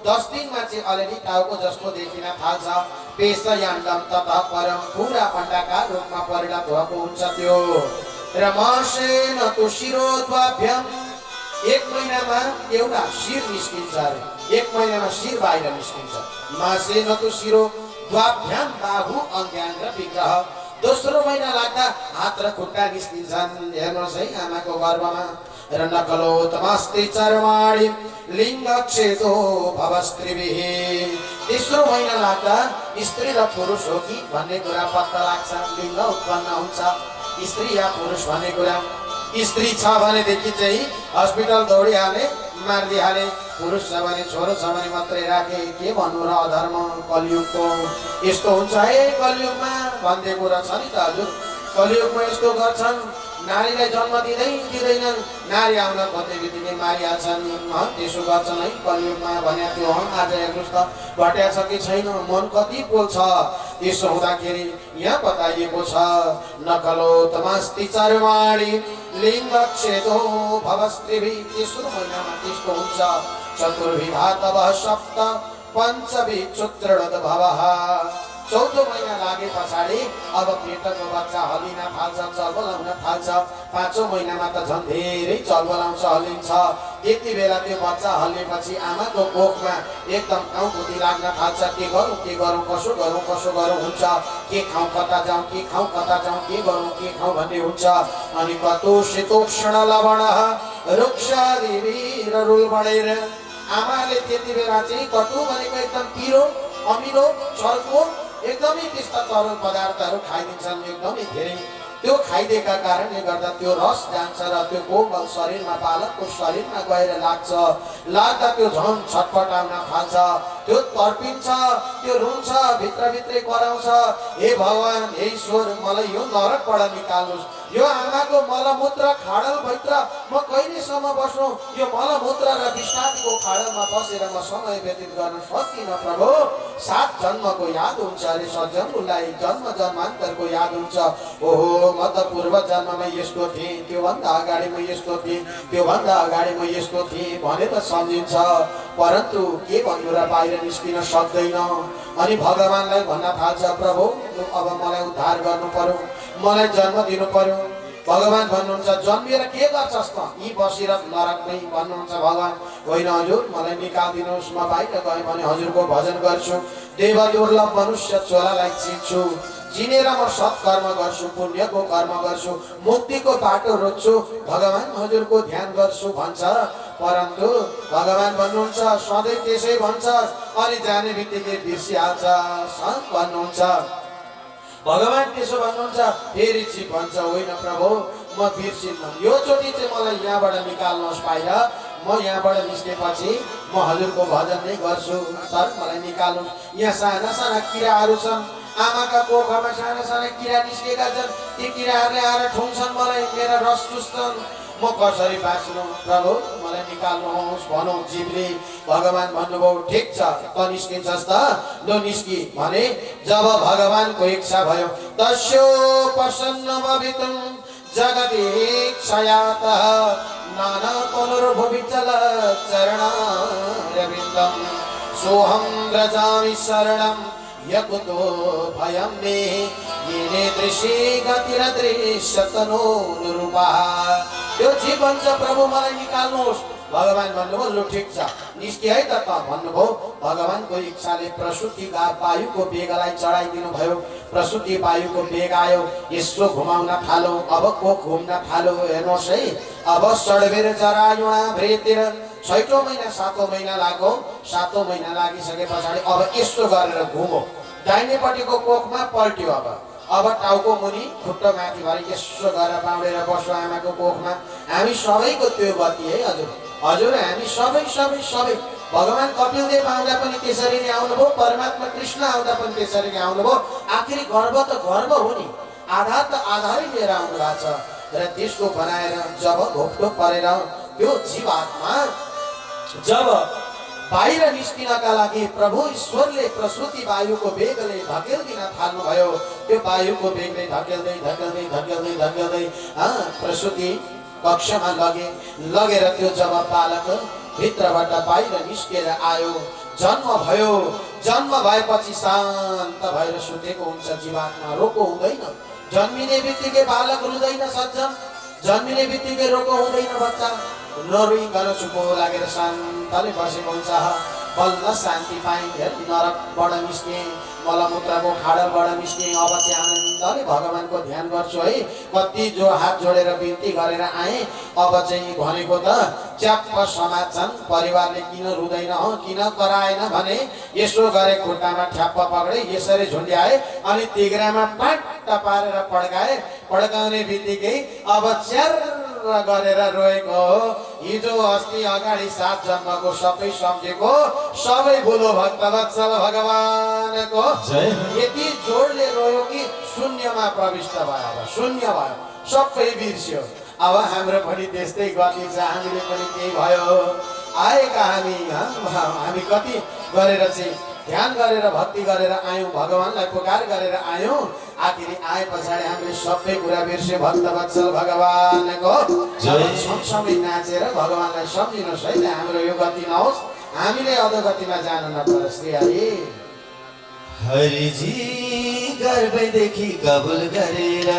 Speaker 1: 10 दिनमा चाहिँ अलिअलि टाउको जस्तो देखिन थाल्छ। पेशयाण्डम तथा परम, पुरा अण्डाकार रूपमा परिणत भएको हुन्छ त्यो। र मासेन तो शिरोद्वाभ्यम, 1 महिनामा एउटा शिर निस्किन्छ अरे। 1 महिनामा शिर बाहिर निस्किन्छ। मासेन तो शिरोद्वाभ्यम बाहु अङ्ग्याङ्ग विग्रह। दोस्रो महिना लाग्दा हात र खुट्टा निस्किन्छन्। हेर्नुहोस् है, आमाको गर्भमा। र नकलोतमस्ति चर्माणि लिङ्गक्षेतो भवस्त्रीभिः। तेस्रो महिना लाग्दा स्त्री र पुरुष हो कि भन्ने कुरा पत्ता लाग्छ, लिङ्ग उत्पन्न हुन्छ, स्त्री या पुरुष भन्ने कुरा। स्त्री छ भनेदेखि चाहिँ हस्पिटल दौडिहाले, मारिदिहाले। पुरुष छ भने, छोरो छ भने मात्रै राखे। के भन्नु र अधर्म कलियुगको यस्तो हुन्छ है। कलियुगमा भन्ने कुरा छ नि त हजुर। कलियुगमा यस्तो गर्छन्, नारीलाई जन्म दिँदैनन्, नारी आउन खोज्ने बित्तिकै मारिहाल्छन्। त्यसो गर्छन् है कलियुगमा भनेको थियो। आज हेर्नुहोस् त घट्या छ कि छैन, मन कति बोल्छ। त्यसो हुँदाखेरि यहाँ बताइएको छ, नकलोतमस्ति चर्माणि लिङ्गक्षेतो भवस्त्रीभिः। तेस्रो महिनामा त्यस्तो हुन्छ। चतुर्विधा तवः सप्त पञ्चभिः क्षुत्रणोद भवः। चौथो महिना लागे पछाडि अब पेटको बच्चा हल्लिन थाल्छ, चलबलाउन थाल्छ। 5औं महिनामा त झन् धेरै चलबलाउँछ, हल्लिन्छ। त्यति बेला त्यो बच्चा हल्लेपछि आमाको कोखमा एकदम टाउकुटी लाग्न थाल्छ। के गरौँ कसो गरौँ हुन्छ। के खाउँ कता जाउँ, के खाउँ कता जाउँ, के गरौँ के खाउँ भन्ने हुन्छ। अनि कतो शीतोष्ण लवणः रुक्षादिभिर रुल बढेर आमाले त्यति बेला चाहिँ कटु भनेको एकदम पिरो, अमिलो, चर्को, एकदमै त्यस्ता तरल पदार्थहरू खाइदिन्छन् एकदमै धेरै। त्यो खाइदिएका कारणले गर्दा त्यो रस जान्छ र त्यो कोमल शरीरमा, बालकको शरीरमा गएर लाग्दा त्यो झन् छटपटाउन थाल्छ, त्यो तर्पिन्छ, त्यो रुन्छ, भित्रभित्रै कराउँछ, हे भगवान, हे ईश्वर, मलाई यो नरकबाट निकाल्नुहोस्, यो आमाको मलमूत्र खाडल भित्र म कहिलेसम्म बस्नु? यो मलमूत्र र विश्रान्तिको खाडलमा बसेर म समय व्यतीत गर्न सक्दिनँ प्रभु। 7 जन्मको याद हुन्छ अरे सज्जनलाई, जन्म जन्मान्तरको याद हुन्छ। ओहो, म त पूर्व जन्ममा यस्तो थिएँ, त्योभन्दा अगाडि म यस्तो थिएँ, त्योभन्दा अगाडि म यस्तो थिएँ भनेर सम्झिन्छ। परन्तु के भन्नु र बाहिर निस्किन सक्दैन। अनि भगवानलाई भन्न थाल्छ, प्रभु अब मलाई उद्धार गर्नु पर्यो, मलाई जन्म दिनु पर्यो। भगवान भन्नुहुन्छ, जन्मिएर के गर्छस् त? यी बसेर नरकमै भन्नुहुन्छ भगवान। होइन हजुर, मलाई निकालिदिनुहोस्, म बाहिर गएँ भने हजुरको भजन गर्छु, देव दुर्लभ मनुष्य चोलालाई चिन्छु, चिनेर म सत्कर्म गर्छु, पुण्यको कर्म गर्छु, मुक्तिको बाटो रोज्छु, भगवान हजुरको ध्यान गर्छु भन्छ। परन्तु भगवान भन्नुहुन्छ, सधैँ त्यसै भन्छ, अनि जाने बित्तिकै बिर्सिहाल्छ भन्नुहुन्छ। भगवान त्यसो भन्नुहुन्छ, फेरि चिप भन्छ, होइन प्रभु म बिर्सिन्न, यो चोटि चाहिँ मलाई यहाँबाट निकाल्नुहोस् बाहिर। म यहाँबाट निस्केपछि म हजुरको भजन नै गर्छु, तर मलाई निकाल्नुहोस्। यहाँ साना साना किराहरू छन्, आमाका कोखमा साना साना किरा निस्केका छन्, ती किराहरूले आएर ठुङ्छन् मलाई, मेरा रस चुस्छन्, म कसरी बाँच्नु प्रभु, मलाई निकाल्नुहोस् भनौँ जीवले। भगवान भन्नुभयो, ठिक छ त निस्किन्छस् त, लो निस्कि भने। जब भगवानको इच्छा भयो, तस्यो प्रसन्न भवितुं जगदीक्षयातः नाना पुनर्भुवि चल चरणारविन्दं सोऽहं व्रजामि शरणं यकुतो भयं मे येने दृशे गतिरदृश्यतनोनुरूपा। यो जीवन छ प्रभु, मलाई निकाल्नुहोस्। भगवान भन्नुभयो, लु ठिक छ निस्कि है त भन्नुभयो। भगवानको इच्छाले प्रसूति वायुको बेगलाई चढाइदिनु भयो। प्रसूति वायुको बेग आयो, यसो घुमाउन थालो, अब कोख घुम्न थालो। हेर्नुहोस् है, अब सडबेर जरायुणा भ्रेतिर 6औं महिना 7औं महिना लाग्यो। 7औं महिना लागिसके पछाडि अब यस्तो गरेर घुमो, दाहिनेपट्टिको कोखमा पल्ट्यो। अब टाउको मुनि खुट्टा माथि भएर यसो गरेर बाउडेर बस्यो आमाको कोखमा। हामी सबैको त्यो गति है हजुर, हजुर हामी सबै सबै सबै। भगवान कपिलदेव आउँदा पनि त्यसरी नै आउनुभयो, परमात्मा कृष्ण आउँदा पनि त्यसरी नै आउनुभयो। आखिरी गर्व त गर्व हो नि, आधार त आधारै लिएर आउनु भएको छ। र त्यसको बनाएर जब घोप्टो परेर त्यो जीवात्मा जब बाहिर निस्किनका लागि प्रभु ईश्वरले प्रसूति वायुको बेगले धकेल्दिन थाल्नुभयो। त्यो वायुको बेगले धकेल्दै धकेल्दै धकेल्दै धकेल्दै प्रसूति कक्षमा लगेर त्यो जब बालक भित्रबाट बाहिर निस्केर आयो, जन्म भयो। जन्म भएपछि शान्त भएर सुतेको हुन्छ जीवात्मा, रोको हुँदैन। जन्मिने बित्तिकै बालक रुँदैन सज्जन, जन्मिने बित्तिकै रोको हुँदैन बच्चा, नरुइकन चुपो लागेर शान्तले बसेको हुन्छ। बल्ल शान्ति पाइ, नरकबाट निस्के, मलमूत्रको खाडलबाट निस्के। अब चाहिँ आनन्दले भगवानको ध्यान गर्छु है। कति जो हात जोडेर बिन्ती गरेर आए, अब चाहिँ भनेको त च्याप्प समात्छन्। परिवारले किन रुँदैन हो, किन कराएन भने यसो गरे, खुट्टामा ठ्याप्प पक्रे, यसरी झुन्ड्याए, अनि तिग्रामा पाट्ट पारेर पड्काए। पड्काउने बित्तिकै अब च्यार गरेर रोएको हो। हिजो अस्ति अगाडि 7 जन्मको सबै सम्झेको, सबै भुलो भक्तवत्सल भगवानको यति जोडले रोयो कि शून्यमा प्रविष्ट भयो। अब शून्य भयो, सबै बिर्स्यो। अब हाम्रो पनि त्यस्तै गति छ, हामीले पनि त्यही भयो। आएका हामी कति गरेर चाहिँ ध्यान गरेर भक्ति गरेर आयौँ, भगवानलाई पुकार गरेर आयौँ। आखिरी आए पछाडि हामीले सबै कुरा बिर्स्यो। भक्तवत्सल भगवानको सँगसँगै नाचेर भगवानलाई सम्झिनुहोस् है, हाम्रो यो गति नहोस्, हामीले अधोगतिमा जानु नपरोस्। श्री हरि।
Speaker 2: हरिजी गर्भदेखि कबुल गरेर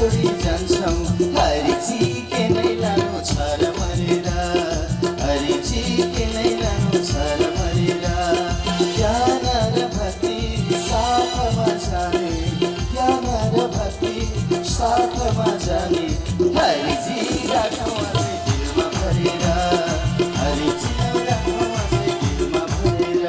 Speaker 2: छोडी जान्छौँ हरिची के नै लानु छ र मरेर हरिची के नै लानु छ र मरेर ज्ञान र भक्ति साथमा जाने ज्ञान र भक्ति साथमा जाने हरिची राखौँ अझै दिलमा भरेर हरिची राखौँ अझै दिलमा भरेर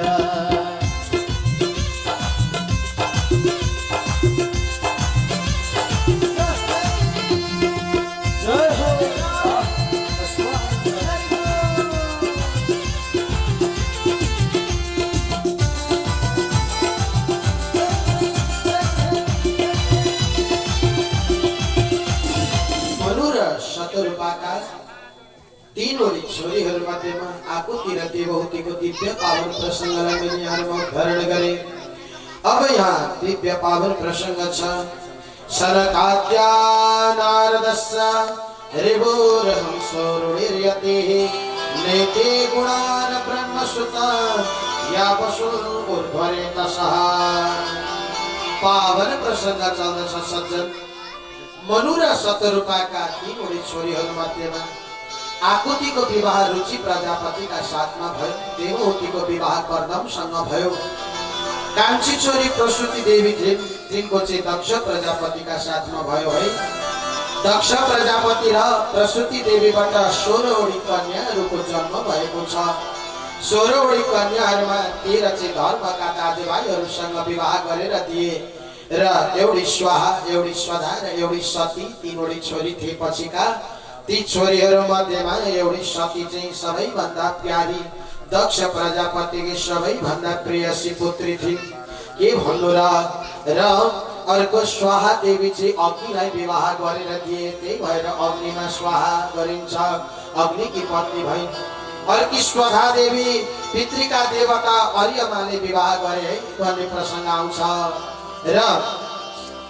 Speaker 1: मनु र शतरूपाका तीनवटी छोरीहरू मध्येमा आकुति र देवहुतिको दिव्य पावन प्रसङ्गलाई मैले यहाँमा उद्धरण गरे। अब यहाँ दिव्य पावन प्रसङ्ग छ। सनकाद्या नारदस्य ऋभुर्हंसोरुणिर्यतिः नेते गुणान् ब्रह्मसुता या वसुर्ध्वरेतसः। पावन प्रसङ्ग चल्दछ सज्जन। मनु र शतरूपाका तीनवटी छोरीहरू मध्येमा आकुतिको विवाह रुचि प्रजापतिका साथमा भयो। देवहुतिको विवाह कर्दमसँग भयो। कान्छी छोरी प्रसूति देवी तिनको चाहिँ दक्ष प्रजापतिका साथमा भयो है। दक्ष प्रजापति र प्रसूति देवीबाट 16वटी कन्याहरूको जन्म भएको छ। 16वटी कन्याहरूमा 13 चाहिँ धर्मका दाजुभाइहरूसँग विवाह गरेर दिए र एउटी स्वाहा, एउटी स्वधा र एउटी सती तीनवटी छोरी थिए। पछिका ती छोरीहरू मध्येमा एउटी सती चाहिँ सबैभन्दा प्यारी दक्ष प्रजापतिकी सबैभन्दा प्रियसी पुत्री थिइन्। के भन्नु र अर्को स्वाहा देवी चाहिँ अग्निलाई विवाह गरेर दिए। त्यही भएर अग्निमा स्वाहा गरिन्छ, अग्निकी पत्नी भइन्। अर्की स्वधा देवी पितृका देवता अर्यमाले विवाह गरे है भन्ने प्रसङ्ग आउँछ। र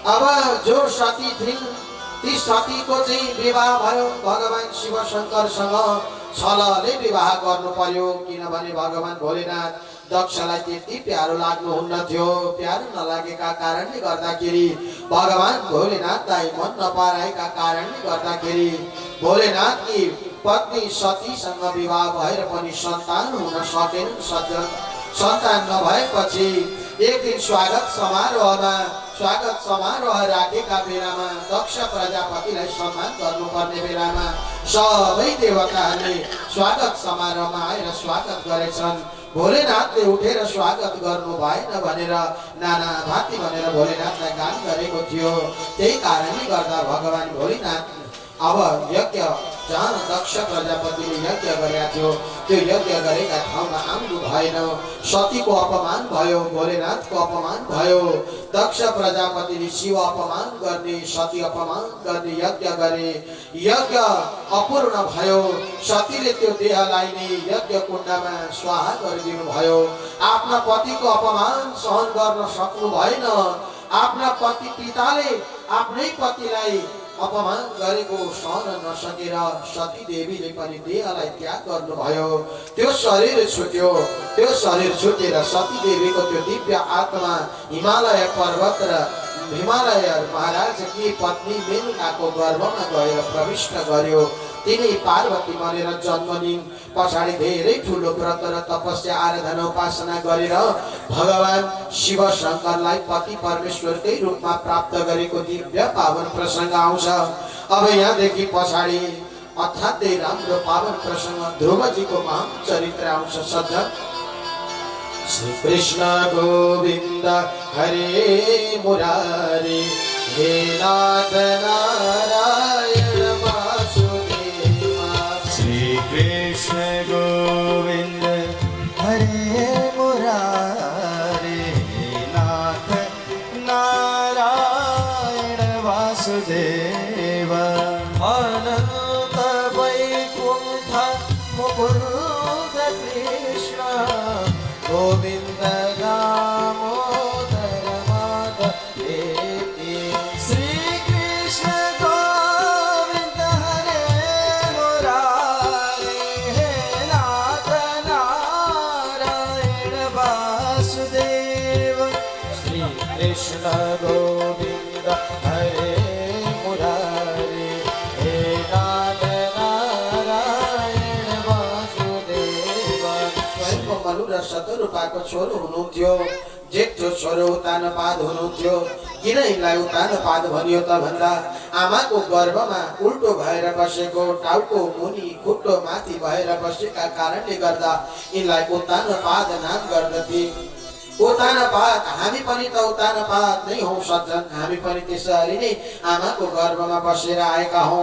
Speaker 1: अब जो सती थिइन् ती सतीको चाहिँ विवाह भयो भगवान शिव शङ्करसँग। छलले विवाह गर्नु पर्यो किनभने भगवान भोलेनाथ दक्षलाई त्यति प्यारो लाग्नुहुन्न थियो। प्यारो नलागेका कारणले गर्दाखेरि भगवान भोलेनाथलाई मन नपराएका कारणले गर्दाखेरि भोलेनाथकी पत्नी सतीसँग विवाह भएर पनि सन्तान हुन सकेन। सज्जन सन्तान नभएपछि एक दिन स्वागत समारोह राखेका बेलामा दक्ष प्रजापतिलाई सम्मान गर्नुपर्ने बेलामा सबै देवताहरूले स्वागत समारोहमा आएर स्वागत गरेछन्। भोलेनाथले उठेर स्वागत गर्नु भएन भनेर नाना भाती भनेर भोलेनाथलाई गान गरेको थियो। त्यही कारणले गर्दा भगवान भोलेनाथ अब यज्ञ जहाँ दक्ष प्रजापतिले यज्ञ गरेका थियो त्यो यज्ञ गरेका ठाउँमा आउनु भएन। सतीको अपमान भयो, भोलेनाथको अपमान भयो। दक्ष प्रजापतिले शिव अपमान गर्ने, सती अपमान गर्ने यज्ञ गरे। यज्ञ अपूर्ण भयो। सतीले त्यो देहलाई नै यज्ञ कुण्डमा स्वाहा गरिदिनु भयो। आफ्ना पतिको अपमान सहन गर्न सक्नु भएन। आफ्ना पति पिताले आफ्नै पतिलाई अपमान गरेको सहन नसकेर सती देवीले पनि देहलाई त्याग गर्नुभयो। त्यो शरीर छुट्यो। त्यो शरीर छुटेर सती देवीको त्यो दिव्य आत्मा हिमालय पर्वत र हिमालय महाराजकी पत्नी मेनुकाको गर्भमा गएर प्रविष्ट गर्यो। तिनी पार्वती बनेर जन्म लिइन्। पछाडि धेरै ठुलो व्रत र तपस्या आराधना उपासना गरेर भगवान शिव शङ्करलाई पति परमेश्वरकै रूपमा प्राप्त गरेको दिव्य पावन प्रसङ्ग आउँछ। अब यहाँदेखि पछाडि अत्यन्तै राम्रो पावन प्रसङ्ग ध्रुवजीको महान चरित्र आउँछ। सज्जन श्री कृष्ण गोविन्द हरे मुरारी हे नाथ नारायण वासुदेवा।
Speaker 2: श्री कृष्ण गोविन्द हरे मुरारी हे नाथ नारायण वासुदेवा।
Speaker 1: अनन्त वैकुण्ठ मुकुन्द कृष्ण गोविन्द दामोदर माधवेति।
Speaker 2: श्री कृष्ण गोविन्द हरे मुरारी हे नाथ नारायण वासुदेव।
Speaker 1: श्री कृष्ण गोविन्द हरे मुरारी र शतरूपाको छोरो हुनुहुन्थ्यो जेठो छोरो उतानपाद हुनुहुन्थ्यो किन यिनलाई उतानपाद भनियो त भन्दा आमाको गर्भमा उल्टो भएर बसेको टाउको मुनि खुट्टो माथि भएर बसेका कारणले गर्दा यिनलाई उतानपाद नाम गर्दथे उतानपाद हामी पनि त उतानपाद नै हौ सज्जन हामी पनि त्यसरी नै आमाको गर्भमा बसेर आएका हौ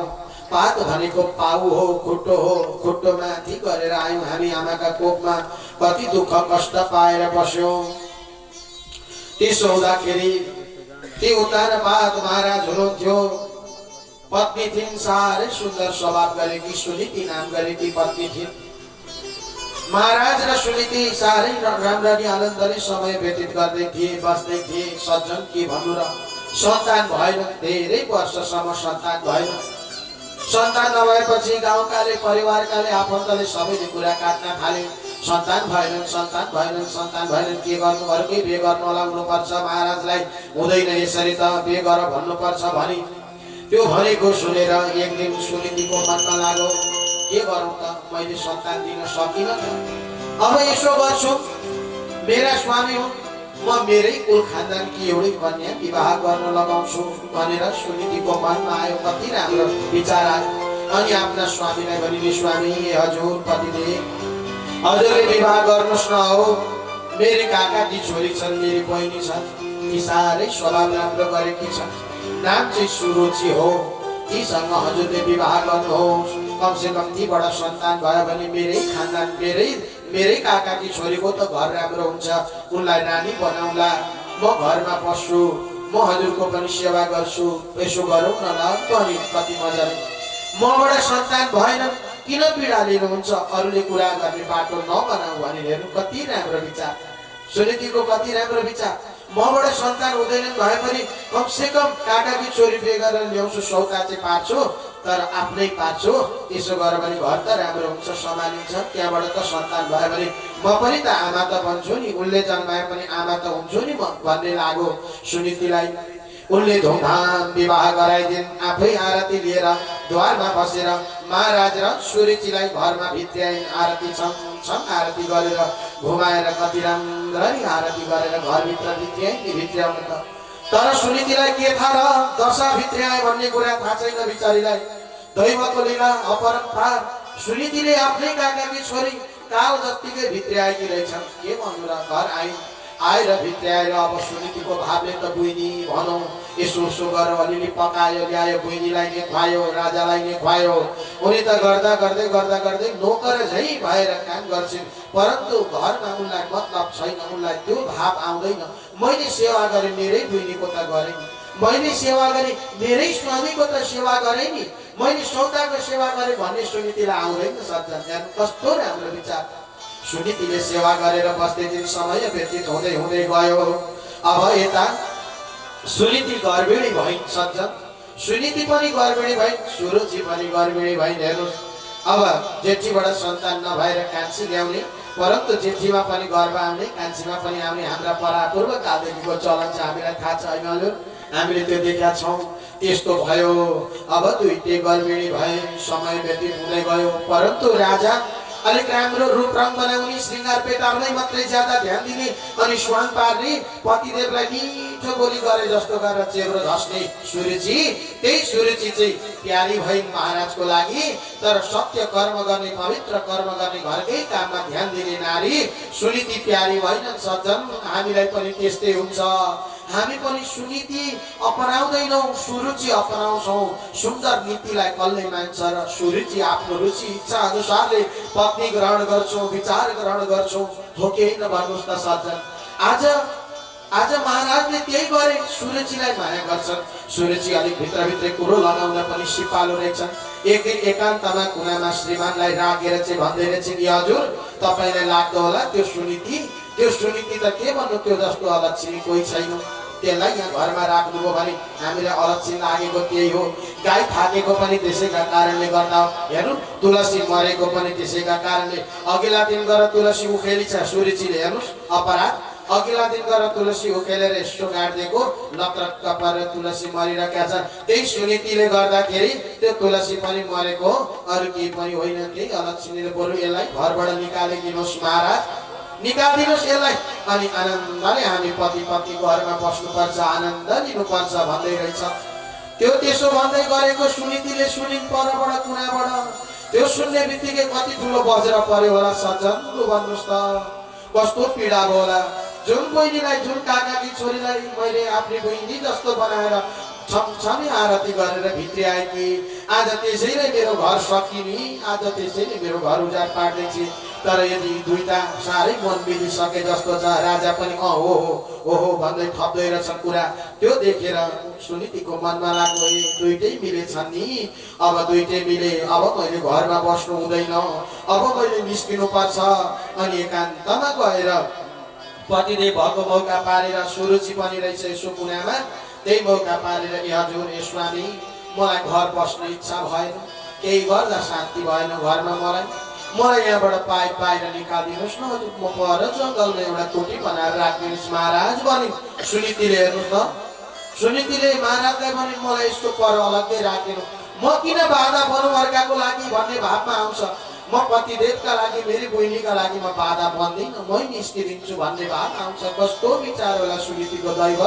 Speaker 1: पात भनेको पाउ हो खुट्टो माथि गरेर आयौं हामी आमाका कोखमा कति दुःख कष्ट पाएर बस्यौं त्यसो हुँदाखेरि ती उतानपाद महाराज हुनुहुन्थ्यो पत्नी थिइन् साह्रै सुन्दर स्वभाव गरेकी सुनीति नाम गरेकी पत्नी थिइन् महाराज र सुनीति साह्रै राम्ररी आनन्दले समय व्यतीत गर्दै थिए बस्दै थिए सज्जन के भन्नु र सन्तान भएन धेरै वर्षसम्म सन्तान भएन सन्तान नभएपछि गाउँकाले परिवारकाले आफन्तले सबैले कुरा काट्न थाले सन्तान भएनन् के गर्नु अर्कै बिहे गर्नु होला हुनुपर्छ महाराजलाई हुँदैन यसरी त बिहे गर भन्नुपर्छ भनी त्यो भनेको सुनेर एक दिन सुनीतिको मनमा लाग्यो के गरौँ त मैले सन्तान दिन सकिनँ त अब यसो गर्छु मेरा स्वामी हुन् म मेरै कुल खानदानकी एउटै कन्या विवाह गर्न लगाउँछु भनेर सुनीतिको मनमा आयो कति राम्रो विचार आयो अनि आफ्ना स्वामीलाई भनिले स्वामी हजुर पतिदेव हजुरले विवाह गर्नुहोस् न हो मेरी काकाकी छोरी छन् मेरी बहिनी छन् ती साह्रै स्वभाव राम्रो गरेकी छन् नाम चाहिँ सुरुचि हो तीसँग हजुरले विवाह गर्नुहोस् कमसे कम तीबाट सन्तान भयो भने मेरै खानदान मेरै काकाकी छोरीको त घर राम्रो हुन्छ उनलाई नानी बनाउला म घरमा बस्छु म हजुरको पनि सेवा गर्छु यसो गरौँ न ल पनि कति मजाले मबाट सन्तान भएन किन पीडा लिनुहुन्छ अरूले कुरा गर्ने बाटो नबनाऊ भनेर हेर्नु कति राम्रो विचार सुनीतिको कति राम्रो विचार मबाट सन्तान हुँदैन भए पनि कमसे कम काकाकी छोरी बिहे गरेर ल्याउँछु सौता चाहिँ पार्छु तर आफ्नै पार्छु त्यसो गरेर भने घर त राम्रो हुन्छ सम्हालिन्छ त्यहाँबाट त सन्तान भयो भने म पनि त आमा त बन्छु नि उनले जन्माए पनि आमा त हुन्छु नि म भन्ने लाग्यो सुनीतिलाई उनले धुमधाम विवाह गराइदिन् आफै आरती लिएर द्वारमा बसेर महाराज र सुरुचिलाई घरमा भित्र्याइन् आरती छम आरती गरेर घुमाएर कति राम्ररी आरती गरेर घरभित्र भित्र्याउन त तर सुनीतिलाई के थाहा र दशा भित्र्याए भन्ने कुरा थाहा छैन बिचारीलाई दैवको लीला अपरम्पार सुनीतिले आफ्नै काकाकी छोरी काल जत्तिकै भित्र्याएकी रहेछन् के भन्नु र घर आएर भित्र्याएर अब सुनीतिको भावले त बुइनी भनौँ यसो गरेर अलिअलि पकायो ल्यायो बुइनीलाई नै खुवायो राजालाई नै खुवायो उनी त गर्दा गर्दै नोकर झै भएर काम गर्छिन् परन्तु घरमा उनलाई मतलब छैन उनलाई त्यो भाव आउँदैन मैले सेवा गरेँ मेरै बुइनीको त गरेँ नि मैले सेवा गरेँ मेरै स्वामीको त सेवा गरेँ नि मैले सौदाको सेवा गरेँ भन्ने सुनीतिलाई आउँदैन सज्जन कस्तो राम्रो विचार सुनीतिले सेवा गरेर बस्दै दिन समय व्यतीत हुँदै गयो अब यता सुनीति गर्भिणी भइन् सज्जन सुनीति पनि गर्भिणी भइन् सुरुचि पनि गर्भिणी भइन् हेर्नुहोस् अब जेठीबाट सन्तान नभएर कान्छी ल्याउने परन्तु जेठीमा पनि गर्भ आउने कान्छीमा पनि आउने हाम्रा परापूर्व कालदेखिको चलन चाहिँ हामीलाई थाहा छ होइन हजुर हामीले त्यो देखेका छौँ त्यस्तो भयो अब दुईटै गर्भिणी भए समय व्यतीत हुँदै गयो परन्तु राजा अलिक राम्रो रूप रङ बनाउने श्रृंगार पेटार्नै मात्रै ज्यादा ध्यान दिने अनि स्वाङ पार्ने पतिदेवलाई मिठो बोली गरे जस्तो गरेर चेब्रो झस्ने सुरुचि त्यही सुरुचि चाहिँ प्यारी भइन् महाराजको लागि तर सत्य कर्म गर्ने पवित्र कर्म गर्ने घरकै काममा ध्यान दिने नारी सुनीति प्यारी भइन् सज्जन हामीलाई पनि त्यस्तै हुन्छ हामी पनि सुनीति अपनाउँदैनौँ सुरुचि अपनाउँछौँ सुन्दर नीतिलाई कसले मान्छ र सुरुचि आफ्नो रुचि इच्छा अनुसारले पत्नी ग्रहण गर्छौँ विचार ग्रहण गर्छौँ हो कि होइन भन्नुहोस् त सज्जन आज महाराजले त्यही गरे सुरुचिलाई माया गर्छन् सुरुचि अलिक भित्रभित्रै कुरो लगाउन पनि सिपालु रहेछन् एक दिन एकान्तमा कुनामा श्रीमानलाई राखेर चाहिँ भन्दै रहेछ कि हजुर तपाईँलाई लाग्दो होला त्यो सुनीति त के भन्नु त्यो जस्तो अलक्षी कोही छैन त्यसलाई यहाँ घरमा राख्नुभयो भने हामीलाई अलक्षी लागेको त्यही हो गाई थाकेको पनि त्यसैका कारणले गर्दा हेर्नु तुलसी मरेको पनि त्यसैका कारणले अघिल्ला दिन गएर तुलसी उखेली छ सुरुचिले हेर्नुहोस् अपराध अघिल्ला दिन गएर तुलसी उखेलेर यस्तो गाडिदिएको लत्रक्क परेर तुलसी मरिरहेका छन् त्यही सुनीतिले गर्दाखेरि त्यो तुलसी पनि मरेको अरू केही पनि होइन त्यही अलक्षीले बरु यसलाई घरबाट निकालिदिनुहोस् महाराज निकालिदिनुहोस् यसलाई। अनि आनन्दले हामी पति पत्नीको घरमा बस्नुपर्छ, आनन्द लिनुपर्छ भन्दै रहेछ। त्यो त्यसो भन्दै गरेको सुनितिले सुनिन् परबाट कुनाबाट। त्यो सुन्ने बित्तिकै कति ठुलो बजेर पर्यो होला सज्जन, लु भन्नुहोस् त कस्तो पीडा भयो होला। जुन बहिनीलाई, जुन काकाकी छोरीलाई मैले आफ्नै बहिनी जस्तो बनाएर छमछमी आरती गरेर भित्री आए कि आज त्यसैले मेरो घर सकिने, आज त्यसैले मेरो घर उजाड पार्दैछ। तर यदि दुईटा साह्रै मन मिलिसके जस्तो छ, राजा पनि ओहो ओहो भन्दै थप्दै रहेछन् कुरा। त्यो देखेर सुनितिको मनमा लाग्यो ए दुईटै मिलेछन् नि, अब दुईटै मिले, अब मैले घरमा बस्नु हुँदैन, अब मैले निस्किनु पर्छ। अनि एकान्तमा गएर पतिले भएको मौका पारेर, सुरुचि पनि रहेछ यसो कुनामा, त्यही मौका पारेर ए हजुर ए स्वामी मलाई घर बस्ने इच्छा भएन, केही गर्दा शान्ति भएन घरमा, मलाई यहाँबाट बाहिर निकालिदिनुहोस् न हजुर, म पर जङ्गलमा एउटा कोठी बनाएर राखिदिनुहोस् महाराज भनिन्। सुनितिले हेर्नुहोस् त, सुनितिले महाराजलाई भनिन् मलाई यस्तो पर अलग्गै राखिदिनु, म किन बाधा बनौँ अर्काको लागि भन्ने भावमा आउँछ। म पतिदेवका लागि, मेरी बहिनीका लागि म बाधा बन्दिनँ, मै निस्किदिन्छु भन्ने भाव आउँछ। कस्तो विचार होला सुनितिको दैव।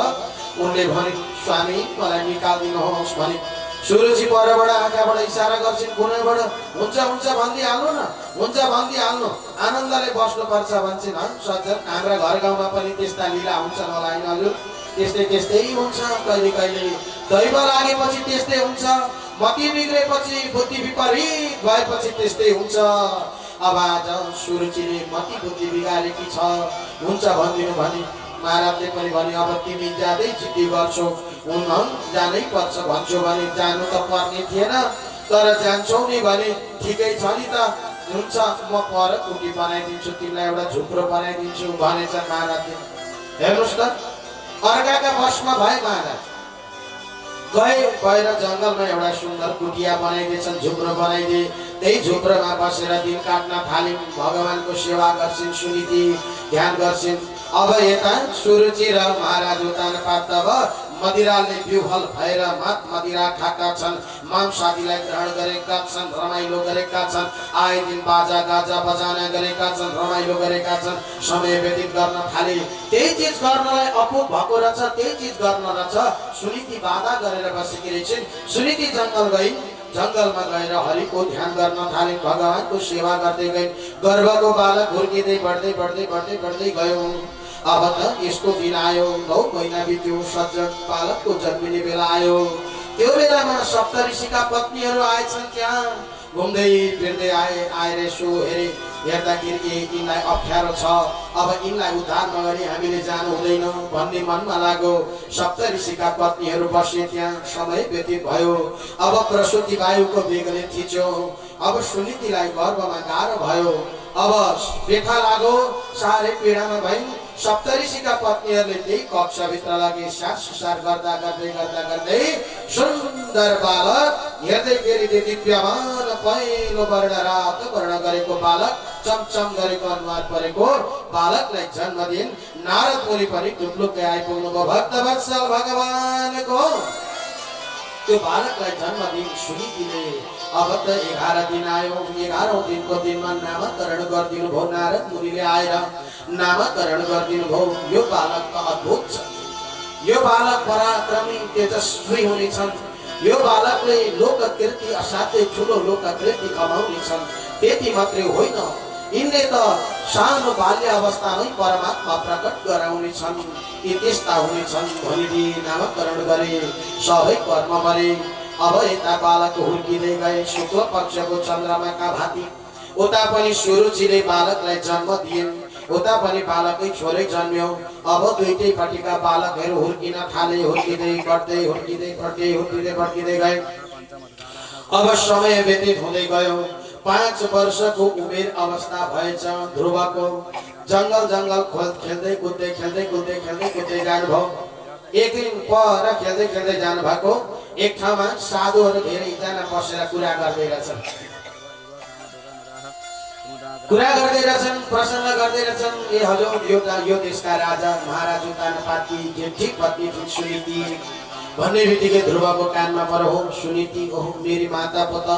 Speaker 1: उनले भनिन् स्वामी मलाई निकालिदिनुहोस् भने सुरुचि परबाट आँखाबाट इसारा गर्छिन्, कुनाबाट हुन्छ हुन्छ भनिदिइहाल्नु न, हुन्छ भनिदिइहाल्नु, आनन्दले बस्नुपर्छ भन्छन्। सज्जन हाम्रा घर गाउँमा पनि त्यस्ता लीला हुन्छन् होला होइन हजुर, त्यस्तै त्यस्तै हुन्छ कहिले कहिले। दैव लागेपछि त्यस्तै हुन्छ, मति बिग्रेपछि, बुद्धि विपरीत भएपछि त्यस्तै हुन्छ। अब आज सुरुचिले मति बुद्धि बिगारेकी छ, हुन्छ भनिदिनु भने महाराजले पनि भने अब तिमी जाँदै जिद्दी गर्छौ, जानै पर्छ भन्छौ भने जानु त पर्ने थिएन, तर जान्छौ नि भने ठिकै छ नि त, हुन्छ म पर कुटी बनाइदिन्छु, तिमीलाई एउटा झुप्रो बनाइदिन्छु भनेछन् महाराजले। हेर्नुहोस् त अर्काका बसमा भए महाराज गएर जङ्गलमा एउटा सुन्दर कुटिया बनाइदिएछन्, झुप्रो बनाइदिए। त्यही झुप्रोमा बसेर दिन काट्न थालिन्, भगवानको सेवा गर्छिन्, सुनिति ध्यान गर्छिन्। अब यता सुरुचि र महाराज उतान पातब मदिराले विह्वल भएर मत मदिरा खाएका छन्, मांसादीलाई ग्रहण गरेका छन्, रमाइलो गरेका छन्, आए दिन बाजा गाजा बजाना गरेका छन्, रमाइलो गरेका छन्, समय व्यतीत गर्न थाले। त्यही चिज गर्नलाई अपुग भएको रहेछ, त्यही चिज गर्न रहेछ। सुनिति बाधा गरेर बसेकी रहेछन्। सुनिति जङ्गल गइन्, जङ्गलमा गएर हरिको ध्यान गर्न थालिन्, भगवानको सेवा गर्दै गइन्। गर्भको बालक हुर्किँदै बढ्दै बढ्दै बढ्दै बढ्दै गयो। अब त यस्तो दिन आयो, 9 महिना बित्यो, सज्जन बालकको जन्मिने बेला आयो। त्यो बेलामा सप्तऋषिका पत्नीहरू आएछन्, त्यहाँ घुम्दै फिर्दै आएर यसो हेर्दाखेरि यिनलाई अप्ठ्यारो छ, अब यिनलाई उद्धार नगरी हामीले जानु हुँदैन भन्ने मनमा लाग्यो। सप्तऋषिका पत्नीहरू बसे त्यहाँ, समय व्यतीत भयो। अब प्रसुति वायुको वेगले थिच्यो, अब सुनितिलाई गर्भमा गाह्रो भयो। अब व्यथा लाग्यो, साह्रै पीडामा भइन्। सप्तऋषिका पत्नीहरूले त्यही कक्षभित्र लगे, सास सुसार गर्दा गर्दै गर्दा गर्दै सुन्दर बालक हेर्दै दिव्यमान पहेँलो वर्ण रातो वर्ण गरेको बालक, चमचम गरेको अनुहार परेको बालकलाई जन्म दिइन्। नारद मुनि पनि टुप्लुक्कै आइपुग्नु भयो भक्तवत्सल भगवानको। त्यो बालकलाई जन्म दिन सुनितिले अब त 11 दिन आयो। 11औं दिनको दिनमा नामकरण गरिदिनु भयो, नारद मुनिले आएर नामकरण गरिदिनु भयो। यो बालक त अद्भुत छ, यो बालक पराक्रमी तेजस्वी हुनेछन्, यो बालकले लोककीर्ति असाध्यै ठुलो लोककीर्ति कमाउनेछन्। त्यति मात्रै होइन, यिनले त सानो बाल्य अवस्थामै परमात्मा प्रकट गराउनेछन्, यी त्यस्ता हुनेछन् भनिदिए नामकरण गरे, सबै कर्म गरे। अब यता बालक हुर्किँदै गए शुक्ल पक्षको चन्द्रमाका भाती। उता पनि सुरुचिले बालकलाई जन्म दिइन्, उता पनि बालकै छोरै जन्म्यो। अब दुईटैपट्टिका बालकहरू हुर्किन थाले, हुर्किँदै बढ्दै हुर्किँदै गए। अब समय व्यतीत हुँदै गयो। 5 वर्षको उमेर अवस्था भएछ ध्रुवको। जङ्गल खेल्दै कुद्दै जानुभयो। एक दिन पर खेल्दै जानु भएको एक ठाउँमा साधुहरू धेरैजना बसेर कुरा गर्दै रहेछन्, प्रसन्न गर्दै रहेछन्। ए हजुर, यो देशका राजा महाराज उत्तानपाती जेठी पत्नी थिइन् सुनिति भन्ने बित्तिकै ध्रुवको कानमा परो, हो सुनिति, ओहो मेरी माता पुत,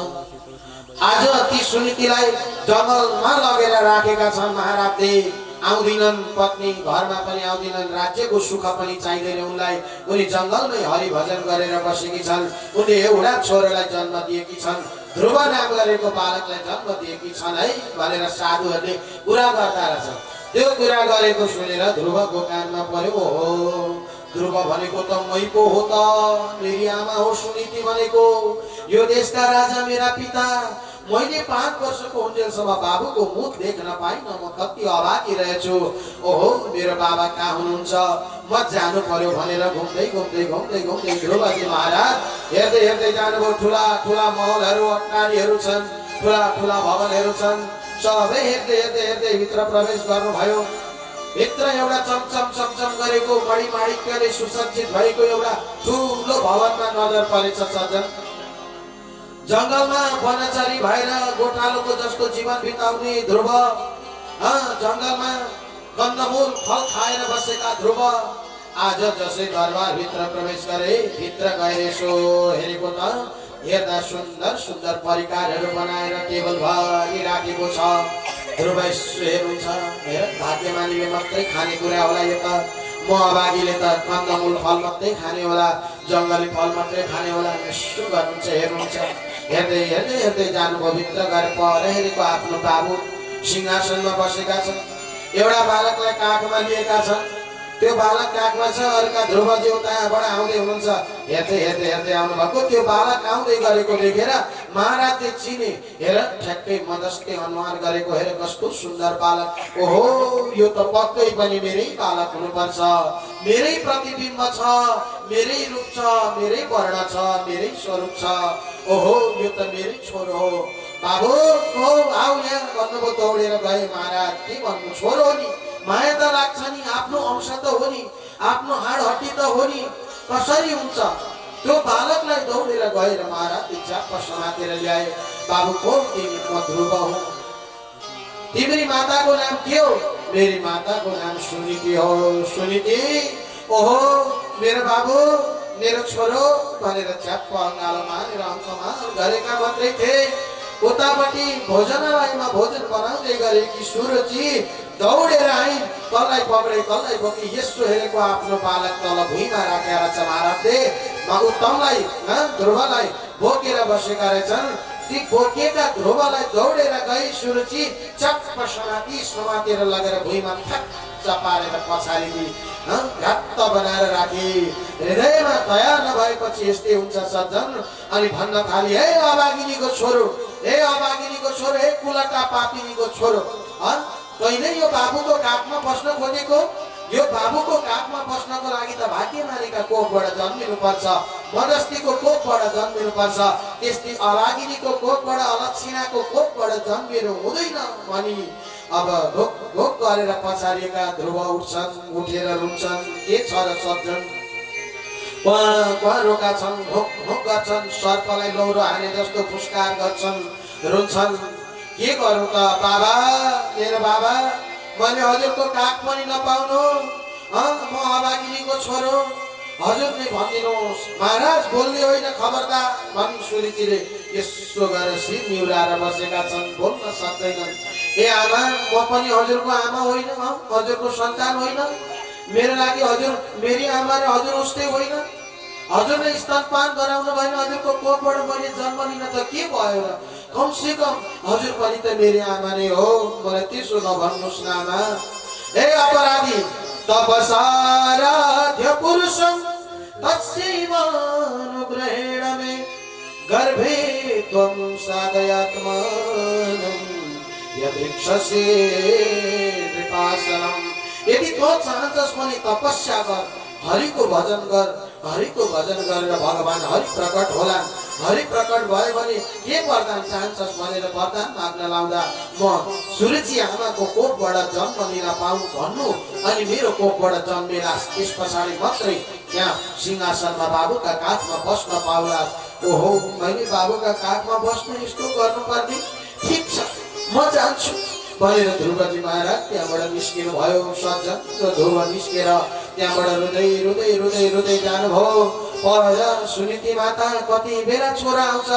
Speaker 1: आज ती सुनितिलाई जङ्गलमा लगेर राखेका छन् महाराजले। आउँदिनन्, पत्नी घरमा पनि आउँदिनन्, राज्यको सुख पनि चाहिँदैन उनलाई। उनी जङ्गलमै हरिभजन गरेर बसेकी छन्। उनले एउटा छोरालाई जन्म दिएकी छन्, ध्रुव नाम गरेको बालकलाई जन्म दिएकी छन् है भनेर साधुहरूले कुरा गर्दा रहेछ। त्यो कुरा गरेको सुनेर ध्रुवको कानमा पर्यो, ओहो ध्रुव भनेको त मै पो हो त, मेरी आमा हो सुनीति भनेको, यो देशका राजा मेरा पिता। मैले 5 वर्षको हुन्जेलसम्म बाबुको मुख देख्न पाइनँ, म कति अभागी रहेछु। ओहो मेरो बाबा कहाँ हुनुहुन्छ, म जानु पर्यो भनेर घुम्दै घुम्दै घुम्दै घुम्दै ध्रुवजी महाराज हेर्दै हेर्दै जानुभयो। ठुला ठुला महलहरू, अट्टारीहरू छन्, ठुला ठुला भवनहरू छन्। सबै हेर्दै हेर्दै हेर्दै भित्र प्रवेश गर्नुभयो। भित्र एउटा चमचम चमचम गरेको मणिमाणिक्यले सुसज्जित भएको एउटा ठुलो भवनमा नजर परेछ सज्जन। जङ्गलमा वनचरी भएर गोठालोको जस्तो जीवन बिताउने ध्रुव, जङ्गलमा कन्दमूल फल खाएर बसेका ध्रुव आज जसै दरबारभित्र प्रवेश गरे। भित्र गएर यसो हेरेको त हेर्दा सुन्दर सुन्दर परिकारहरू बनाएर टेबल भरि राखेको छ। ध्रुव यसो हेर्नुहुन्छ, हेर भाग्यमानीले मात्रै खानेकुरा होला यो त, म अभागीले त कन्दमूल फल मात्रै खाने होला, जङ्गली फल मात्रै खाने होला। यसो गर्नुहुन्छ, हेर्नुहुन्छ। हेर्दै हेर्दै हेर्दै जानुभयो। भित्र गएर पर हेरेको आफ्नो बाबु सिंहासनमा बसेका छन्। एउटा बालकलाई काखमा लिएका छन्। त्यो बालक काखमा छ, अर्का ध्रुवजी उताबाट आउँदै हुनुहुन्छ। हेर्दै हेर्दै हेर्दै आउनुभएको त्यो बालक आउँदै गरेको देखेर महाराजले चिने। हेर ठ्याक्कै मदस्ते अनुहार गरेको, हेर कस्तो सुन्दर बालक, ओहो यो त पक्कै पनि मेरै बालक हुनुपर्छ, मेरै प्रतिबिम्ब छ, मेरै रूप छ, मेरै वर्ण छ, मेरै स्वरूप छ। ओहो यो त मेरै छोरो हो। बाबु हो आऊ यहाँ भन्नुभयो। दौडेर गए महाराज। के भन्नु, छोरो हो नि, माया त लाग्छ नि, आफ्नो अंश त हो नि, आफ्नो हाड हड्डी त हो नि, कसरी हुन्छ। त्यो बालकलाई दौडेर गएर महाराज चाप्प समातेर ल्याए। बाबु को तिमी? म ध्रुव हुँ। तिम्री माताको नाम के हो? मेरी माताको नाम सुनीति हो। सुनीति, ओहो मेरो बाबु, मेरो छोरो भनेर च्याप्प अङ्गालो मारेर अङ्कमा गरेका मात्रै थिए। उतापट्टि भोजनालयमा भोजन बनाउँदै गरेकी सुरुचि दौडेर आइन्। कसलाई पक्रे कसलाई बोकी यसो हेरेको आफ्नो बालक तल भुइँमा राखेर छ महाराजले। उत्तमलाई ध्रुवलाई बोकेर बसेका रहेछन्। ती बोकेका ध्रुवलाई दौडेर गई सुरुचि चप्प समातेर लगेर भुइँमा ठ्याक्क पारेर पछाडि घात्त बनाएर राखे। हृदयमा दया नभएपछि यस्तै हुन्छ सज्जन। अनि भन्न थाली, हे अभागिनीको छोरो, हे अभागिनीको छोरो, हे कुलटा पापिनीको छोरो, तैँले यो बाबुको काखमा बस्न खोजेको? यो बाबुको काखमा बस्नको लागि त भाग्यमानीका कोखबाट जन्मिनु पर्छ, मदस्तीको कोखबाट जन्मिनु पर्छ, त्यस्तै अभागिनीको कोखबाट, अलक्षिणाको कोखबाट जन्मिनु हुँदैन भनी अब ढोक ढोक गरेर पछाडिएका ध्रुव उठ्छन्, उठेर रुन्छन्। के छ र सज्जन, रोका छन्, ढोक ढोक गर्छन्, सर्पलाई लौरो हाने जस्तो फुस्कार गर्छन्, रुन्छन्। के गरौँ त बाबा, मेरो बाबा, मैले हजुरको काख पनि नपाउनु, म अभागिनीको छोरो, हजुरले भनिदिनुहोस्। महाराज बोल्ने होइन, खबरदार भनी सुरुचिले यसो गरेर शिर निहुराएर बसेका छन्, बोल्न सक्दैनन्। ए आमा, म पनि हजुरको आमा होइन, हजुरको सन्तान होइन, मेरो लागि हजुर मेरी आमा र हजुर उस्तै होइन। हजुरले स्तनपान गराउनु भएन, हजुरको कोखबाट मैले जन्म लिन त के भयो र? कम से कम हजुर पनि त मेरी आमा नै हो, मलाई त्यसो नभन्नुहोस् न आमा। हे अपराधी, तपसाराध्य पुरुषं तस्यैवानुग्रहेण मे गर्भे त्वं साधयात्मानं यदृक्षसे कृपासनं। यदि तँ चाहन्छस् भने तपस्या गर, हरिको भजन गर, हरिको भजन गरेर भगवान हरि प्रकट होला। हरि प्रकट भयो भने के वरदान चाहन्छस् भनेर वरदान माग्न लाउँदा म सुरुचि आमाको कोखबाट जन्म लिन पाऊँ भन्नु, अनि मेरो कोखबाट जन्मेला, त्यस पछाडि मात्रै त्यहाँ सिंहासनमा बाबुका काखमा बस्न पाउला। ओहो, मैले बाबुका काखमा बस्नु यस्तो गर्नुपर्ने? ठिक छ, म जान्छु भनेर ध्रुवजी महाराज त्यहाँबाट निस्किनु भयो। सज्जन र ध्रुव निस्केर त्यहाँबाट रुँदै रुँदै रुँदै रुँदै जानुभयो। पर सुनिति माता कति बेला छोरा आउँछ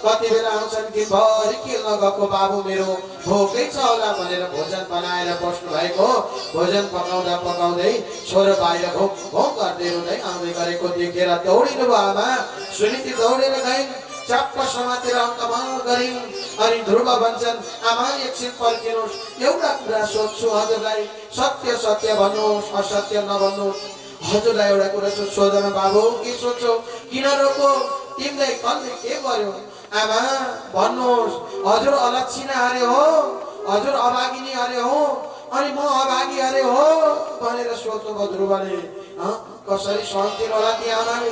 Speaker 1: कति बेला आउँछन् कि भरि खेल्न गएको बाबु मेरो भोकै छ होला भनेर भोजन बनाएर बस्नु भएको भोजन पकाउँदा पकाउँदै छोरो बाहिर भोक भोक गर्दै रुँदै आउँदै गरेको देखेर दौडिनु भयो आमा सुनिति दौडेर गइन् चप्प समातेर अङ्कमाल गरिन् अनि ध्रुव भन्छन् आमा एकछिन पर्खिनुहोस् एउटा कुरा सोध्छु हजुरलाई सत्य सत्य भन्नुहोस् असत्य नभन्नुहोस् हजुरलाई एउटा कुरा सोधन बाबु के सोध्छौ किन रोको तिमीलाई कसले के गर्यो आमा भन्नुहोस् हजुर अलक्षिणा हारे हो हजुर अभागिनी हारे हो अनि म अभागी हारे हो भनेर सोध्नु भयो ध्रुवले कसरी सहन्थिन् होला ती आमाले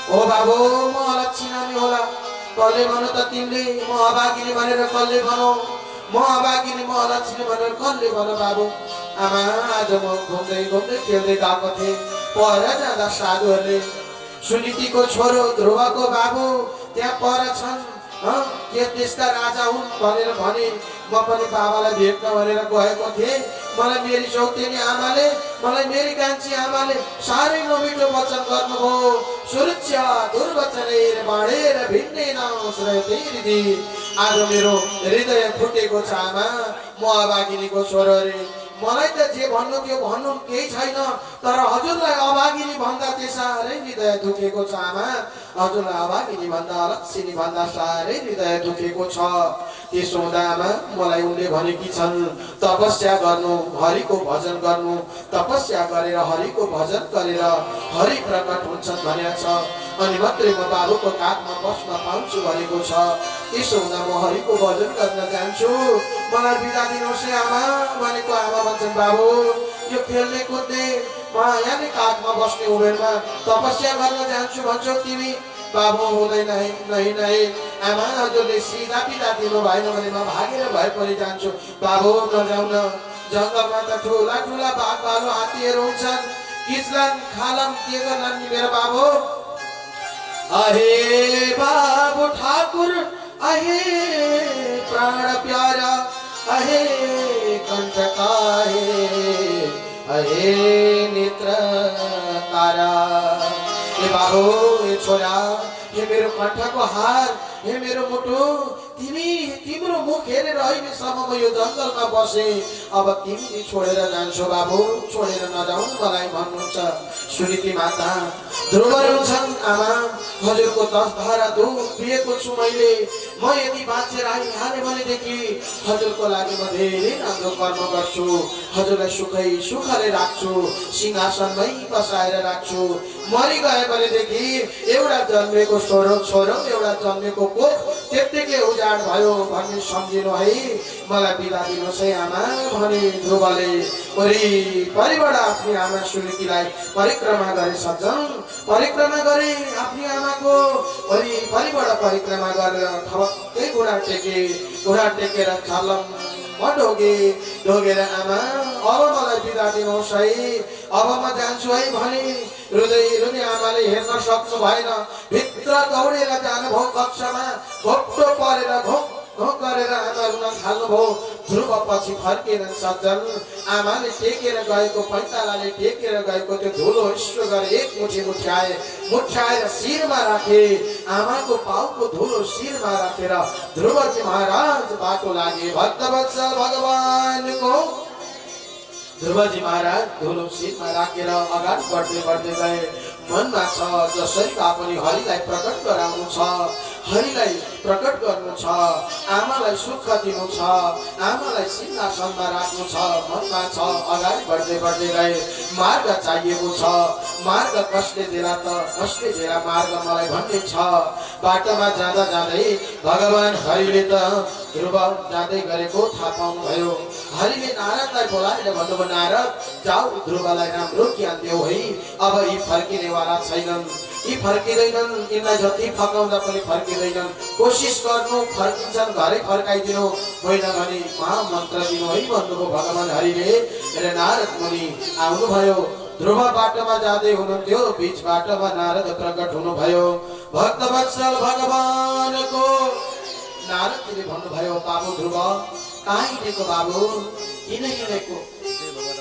Speaker 1: हो बाबु म अलक्षिणा नि होला कसले भन त तिमीले म अभागिनी भनेर कसले भनौ म अभागिनी म अलक्षिणी भनेर कसले भन बाबु आमा आज म घुम्दै घुम्दै खेल्दै गएको थिएँ पर जाँदा साधुहरूले सुनितिको छोरो ध्रुवको बाबु त्यहाँ पर छन् के त्यसका राजा हुन् भनेर भने म पनि बाबालाई भेट्न भनेर गएको थिएँ मलाई मेरी सौतेनी आमाले मलाई मेरी कान्छी आमाले साह्रै नमिठो वचन गर्नुभयो सुरक्षा दुर्वचनेर बाँडेर भिन्नै नश्रय तेरी दी आज मेरो हृदय फुटेको छ आमा म अभागिनीको छोरो रे मलाई त जे भन्नु थियो भन्नु केही छैन तर हजुरलाई अभागिनी भन्दा चाहिँ साह्रै हृदय दुखेको छ आमा हजुरलाई अभागिनी भन्दा अलक्षिणी भन्दा साह्रै हृदय दुखेको छ त्यसो हुँदा आमा मलाई उनले भनेकी छन् तपस्या गर्नु हरिको भजन गर्नु तपस्या गरेर हरिको भजन गरेर हरि प्रकट हुन्छन् भनेको छ अनि मात्रै म बाबुको काखमा बस्न पाउँछु भनेको छ त्यसो हुँदा म हरिको भजन गर्न जान्छु मलाई बिदा दिनुहोस् है आमा भनेको आमा भन्छन् बाबु यो खेल्ने कुद्ने यहाँ नै काखमा बस्ने उमेरमा तपस्या गर्न जान्छु भन्छौ तिमी बाबु हुँदैन है नहीं नहीं आमा हजुरले सिधा बिदा दिनु भएन भने म भागेर भए पनि जान्छु बाबु नजाउँ न जङ्गलमा त ठुला ठुला बाघ भालु हात्तीहरू हुन्छन् किच्लान् खालान् के गर्लान् नि मेरो बाबु अहे बाबु ठाकुर अहे प्राण प्यारा अहे कंटकाहे अहे नेत्र तारा ए बाबु ए छोरा हे मेरो कण्ठको हार हे मेरो मुटु तिम्रो मुख हेरेर अहिलेसम्म म यो जङ्गलमा बसे अब तिमी छोडेर जान्छौ बाबु छोडेर नजाऊ मलाई भन्नुहुन्छ सुनिति माता ध्रुव रुन्छन् आमा हजुरको 10 धारा दुध पिएको छु मैले म यदि बाँचेर आइहालेँ भनेदेखि हजुरको लागि म धेरै राम्रो कर्म गर्छु हजुरलाई सुखै सुखले राख्छु सिंहासनमै बसाएर राख्छु मरि गए भनेदेखि एउटा जन्मेको छोरो एउटा जन्मेको कोख त्यत्तिकै उजाड भयो भन्ने सम्झिनु है मलाई बिदा दिनुहोस् है आमा भने ध्रुवले परिबाट आफ्नी आमा सुनितिलाई परिक्रमा गरे सज्जन परिक्रमा गरे आफ्नी आमाको परिबाट परिक्रमा गरेर ठक्कै घुँडा टेकेर छलम ढोगेर आमा अब मलाई बिदा दिनुहोस् है अब म जान्छु है भने रुँदै आमाले हेर्न सक्नु भएन भित्र दौडेर जानुभयो कक्षमा घोप्टो परेर घोक गरेर आमा रुन थाल्नुभयो ध्रुव पछि फर्केर सज्जन आमाले टेकेर गएको पैतालाले टेकेर गएको त्यो धुलो हिस्सो गरे एक मुठी मुठ्याएर शिरमा राखे आमाको पाउको धुलो शिरमा राखेर ध्रुवजी महाराज बाटो लागे भक्तवत्सल भगवानको ध्रुवजी महाराज धुलो शिरमा राखेर अगाडि बढ्दै गए मनमा छ जसरी पनि हरिलाई प्रकट गराउनु छ हरिलाई प्रकट गर्नु छ आमालाई सुख दिनु छ आमालाई सिंहासनमा राख्नु छ मनमा छ अगाडि बढ्दै गए मार्ग चाहिएको छ मार्ग कसले देला मार्ग मलाई भन्ने छ बाटोमा जाँदै भगवान हरिले त ध्रुव जाँदै गरेको थाहा पाउनु भयो हरिले नारदलाई बोलाएर भन्नुभयो नारद जाऊ ध्रुवलाई राम्रो ज्ञान देऊ है अब यी फर्किनेवाला छैनन् यी फर्किँदैनन् यिनलाई जति फकाउँदा पनि फर्किँदैनन् कोसिस गर्नु फर्किन्छन् घरै फर्काइदिनु होइन भने महामन्त्र दिनु है भन्नुभयो भगवान हरिले र नारद मुनि आउनुभयो ध्रुव बाटोमा जाँदै हुनुहुन्थ्यो बीच बाटोमा नारद प्रकट हुनुभयो भक्तवत्सल भगवानको नारदले भन्नुभयो बाबु ध्रुव कहाँ हिँडेको बाबु किन हिँडेको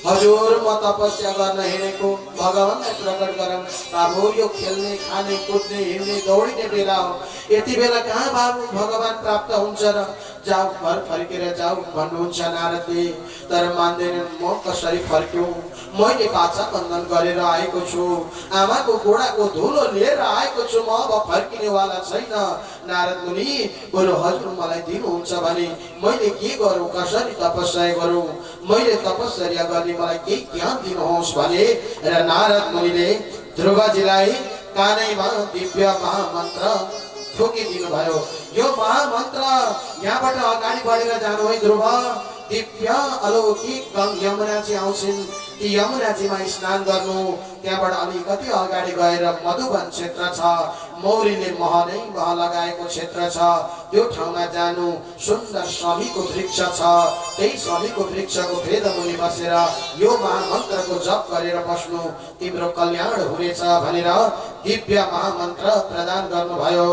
Speaker 1: हजुर म तपस्या गर्न हिँडेको भगवानलाई प्रकट गरौँ। बाबु यो खेल्ने खाने कुद्ने हिँड्ने दौडिने बेला हो, यति बेला कहाँ बाबु भगवान प्राप्त हुन्छ र? जाऊ घर फर्केर जाऊ भन्नुहुन्छ नारदले। तर मान्दैनन्। म कसरी फर्क्यौँ? मैले बाछा बन्धन गरेर आएको छु, आमाको गोडाको धुलो लिएर आएको छु, म अब फर्किनेवाला छैन। नारद मुनि बरु हजुर मलाई दिनुहुन्छ भने मैले के गरौँ, कसरी तपस्या गरौँ, मैले तपस्या गर्ने मलाई केही ज्ञान दिनुहोस् भने र नारद मुनिले ध्रुवजीलाई कानैमा दिव्य महामन्त्र ठोकिदिनु भयो। यो महामन्त्र यहाँबाट अगाडि बढेर जानु है ध्रुव। दिव्य अलौकिक यमुनाजी आउँछिन्, ती यमुनाजीमा स्नान गर्नु। त्यहाँबाट अलिकति अगाडि गएर मधुवन क्षेत्र छ, मौरीले मह नै मह लगाएको क्षेत्र छ, त्यो ठाउँमा जानु। सुन्दर स्वामीको वृक्ष छ, त्यही स्वामीको वृक्षको भेदमुनि बसेर यो महामन्त्रको जप गरेर बस्नु, तिम्रो कल्याण हुनेछ भनेर दिव्य महामन्त्र प्रदान गर्नुभयो।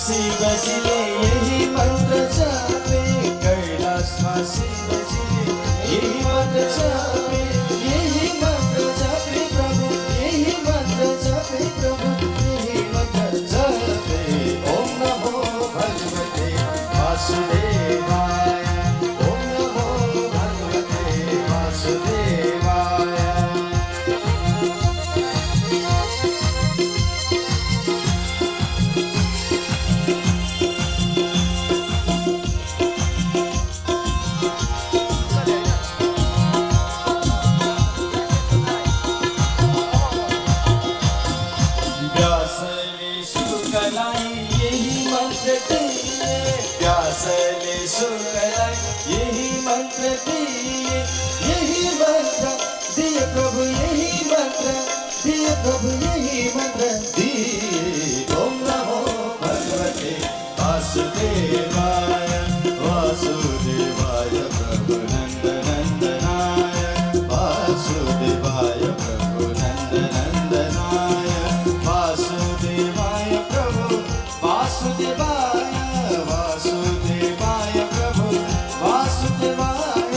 Speaker 2: शिवजीले यही मन्त्र जापे, कैलाशमा शिवजीले यही मन्त्र जापे, यही मन्त्र जापे प्रभु, यही मन्त्र जापे प्रभु, यही मन्त्र जापे। ओम नमो भगवते वासुदेवाय, ओम नमो भगवते वासुदेवाय। यही मंत्र दिए, यही मंत्र दिए प्रभु, यही मंत्र दिए प्रभु, यही मंत्र दिए। ओम नमो भगवते वासुदेवाय, वासुदेवाय प्रभु नंद नंदनाय, वासुदेवाय प्रभु नंद नंदनाय, वासुदेवाय प्रभु वासुदेवाय, वासुदेवाय प्रभु वासुदेवाय,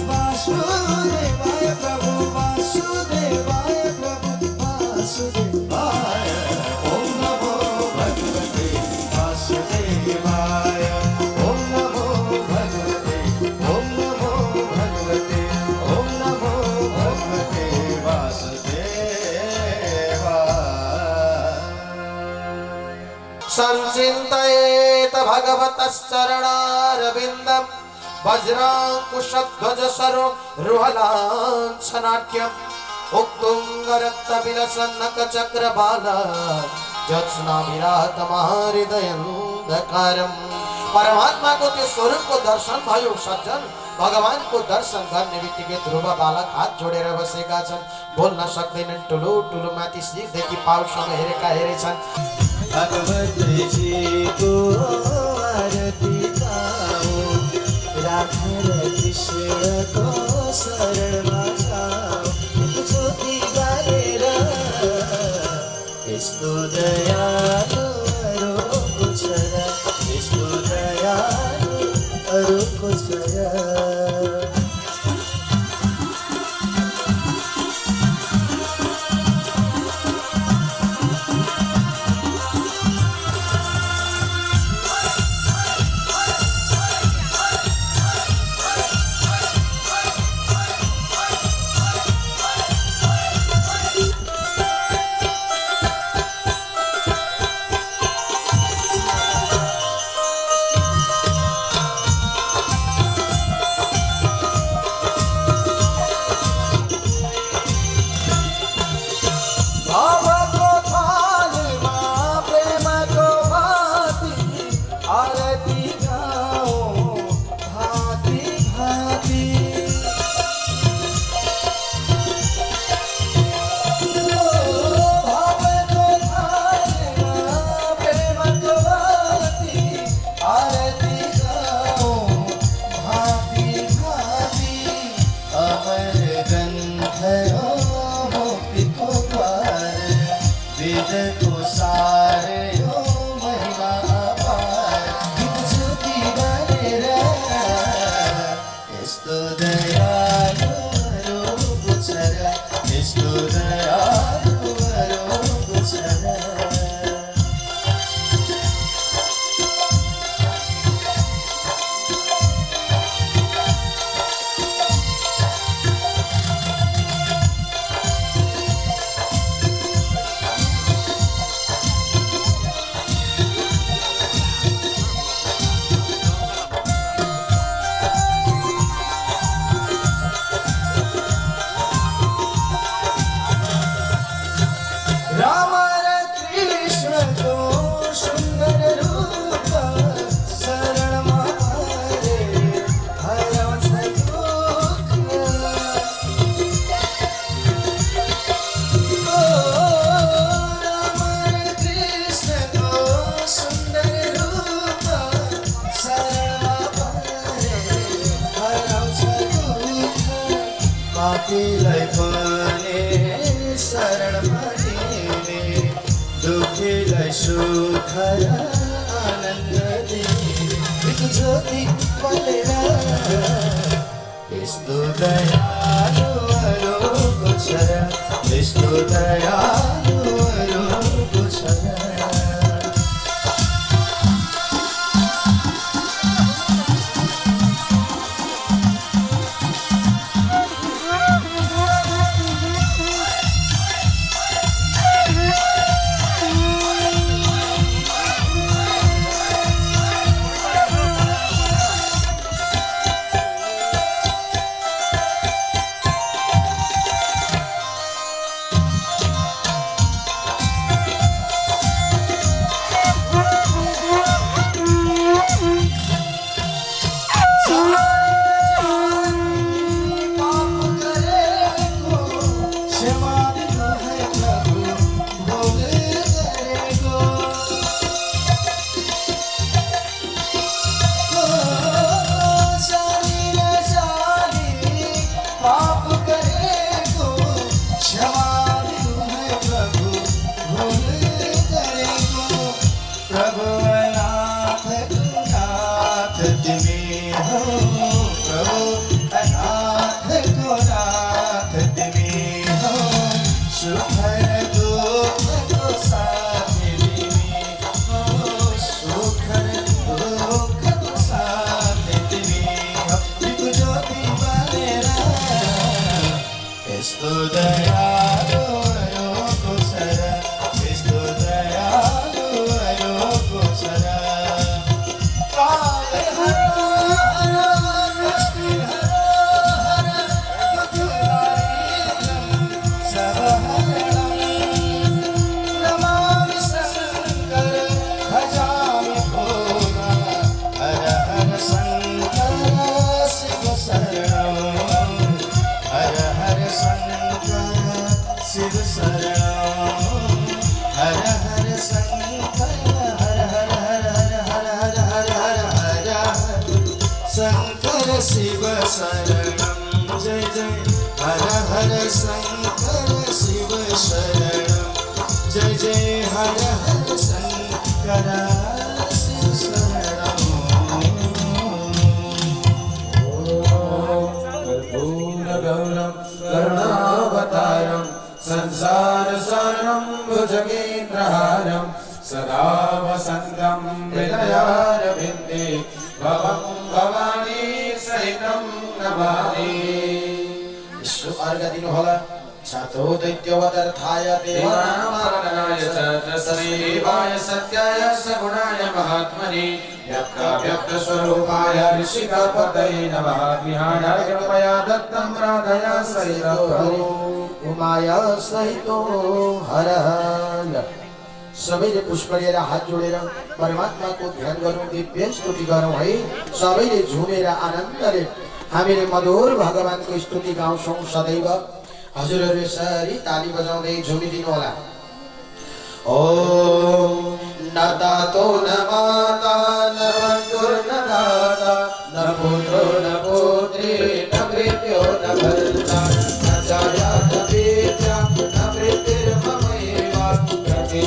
Speaker 2: वासुदेवाय प्रभु वासुदेवाय प्रभु वासुदेवाय। ओम नमो भगवते वासुदेवाय, ओम नमो भगवते, ओम नमो भगवते, ओम नमो भगवते वासुदेवाय।
Speaker 1: संचिन्तयेत भगवतश्चरणारविन्दं वज्राङ्कुशध्वज सरोरुहलाञ्छनाट्यम् उत्तुङ्गरक्तविलसन्नकचक्रबाल ज्योत्स्नाभिरातमहृदयन्धकारम्। परमात्माको त्यो स्वरूपको दर्शन भयो सज्जन। भगवानको दर्शन गर्ने बित्तिकै ध्रुव बालक हात जोडेर बसेका छन्, बोल्न सक्दैनन्। ठुलो ठुलो माथि शिरदेखि पाउसम्म हेरेका हेरेछन्।
Speaker 2: भगवतीजीको आरती गाऊ, राखेर कृष्णको शरणमा जाऊ, ज्योति बालेर यस्तो दयालु अरूको छ र, यस्तो दयालु अरूको छ र। को सार हो महिमा अपार गीत ज्योति बनेर यस्तो दयालुहरूको छ र यस्तो दयालुहरूको छ र राम र कृष्णको सुन्दर रूप शरणमा परे हराउँछ दुःख। ओ राम र कृष्णको सुन्दर रूप शरणमा परे हराउँछ दुःख। पापीलाई पनि शरणमा दुखीलाई सुख र आनन्द दिने ज्योति बनेर यस्तो दयालुहरूको छ र यस्तो दयालुहरूको छ र यस्तो दयालुहरूको छ र यस्तो दयालुहरूको छ र काले हर हर कृष्ण हर सब हरणं नमामि शङ्कर भजामि भोला हर हर शङ्कर शिव शरणं हर हर शङ्कर शिव शरणं हर हर शङ्कर हर हर हर हर हर हर हर हर हर शङ्कर शिव शरणं जय जय हर हर शङ्कर शिव शरणं जय जय हर हर शङ्कर शिव शरणं
Speaker 1: कर्पूरगौरं करुणावतारं संसारसारं भुजगेन्द्रहारं सदा वसन्तं हृदयारविन्दे भवं भवानी सहितं नमामि। विश्व अर्घ दिनुहोला छातो दैत्यवदर्थाय देवानाय च तस्मै देवाय सत्याय सगुणाय महात्मने व्यक्तस्वरूपाय ऋषिकपतये नमः। विहाय कृपया दत्तं राधया सहितो उमाया सहितो हर हर। सबैले पुष्प लिएर हात जोडेर परमात्माको ध्यान गरौँ, दिव्य स्तुति गरौँ है। सबैले झुमेर आनन्दले हामीले मधुर भगवानको स्तुति गाउँछौँ सदैव। हजुरहरू यसरी ताली बजाउँदै झुमिदिनु होला। ओम न तातो न माता न बन्धुर् न दाता न पुत्रो न पुत्री न मृत्यो न भर्ता न छाया न विद्या न वृत्तिर्ममैव प्रति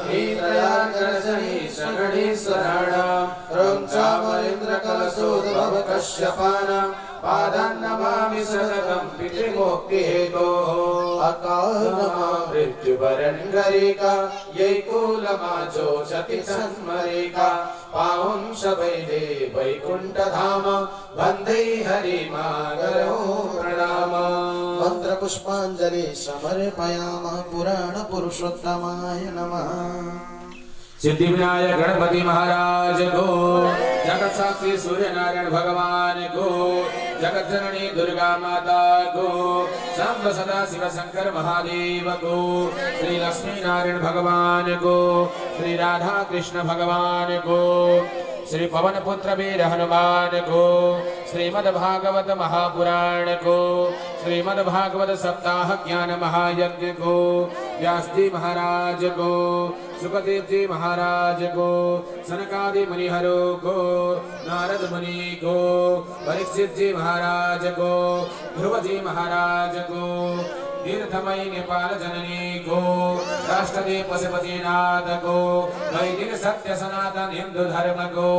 Speaker 1: हीत्रयागर्जनी सगणी स्वराणा रं चामरेन्द्र कलशोद्भव कश्यपाना पादान् नमामि सततं पितृमोक्तिहेतोः अकालमा मृत्युवरण्गरिका यैकुलमाजोषति सन्मरिका पावं शबैले वैकुण्ठधाम वन्दे हरिमागरो प्रणाम मन्त्रपुष्पाञ्जलि समर्पयामः पुराणपुरुषोत्तमाय नमः।
Speaker 3: सिद्धि विनायक गणपति महाराज को, जगत साक्षी सूर्य नारायण भगवान को, जगत जननी दुर्गा माता को, शंभ सदा शिव शंकर महादेव को, श्री लक्ष्मी नारायण भगवान को, श्री राधा कृष्ण भगवान को, श्री पवन पुत्र वीर हनुमान को, श्रीमद् भागवत महापुराण को, श्रीमद् भागवत सप्ताह ज्ञान महायज्ञ को, व्यास जी महाराज को, सुखदेव जी महाराज को, सनकादि मुनिहरों को, नारद मुनि को, परीक्षित जी महाराज को, ध्रुव जी महाराज को, तीर्थमयी नेपाल जननी को, राष्ट्रदेव पशुपतिनाथ को, वैदिक सत्य सनातन हिंदू धर्म को,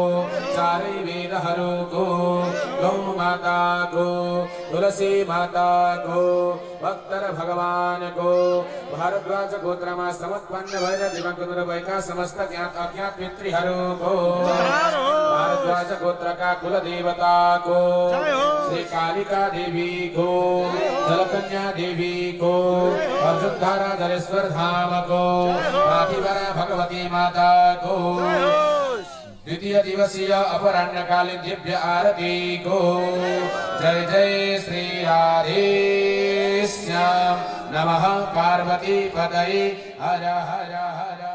Speaker 3: चारे वेद हरो को, गौ माता को, तुलसी माता को, भक्तर भगवान को, भारद्वाज गोत्रमा समुत्पन्न भैरव दिवंगत वैका समस्त ज्ञात अज्ञात पितृहरो को, भारद्वाज गोत्र का कुल देवता को, श्री कालिका देवी को, जलकन्या देवी को, अयोध्या धरेश्वर धाम को, आदिवरा भगवती माता को, द्वितीय दिवसीय अपराह्नकालीन दिव्य आरती को, जय जय श्री राधे श्याम नमः पार्वती पतये हर हर हर।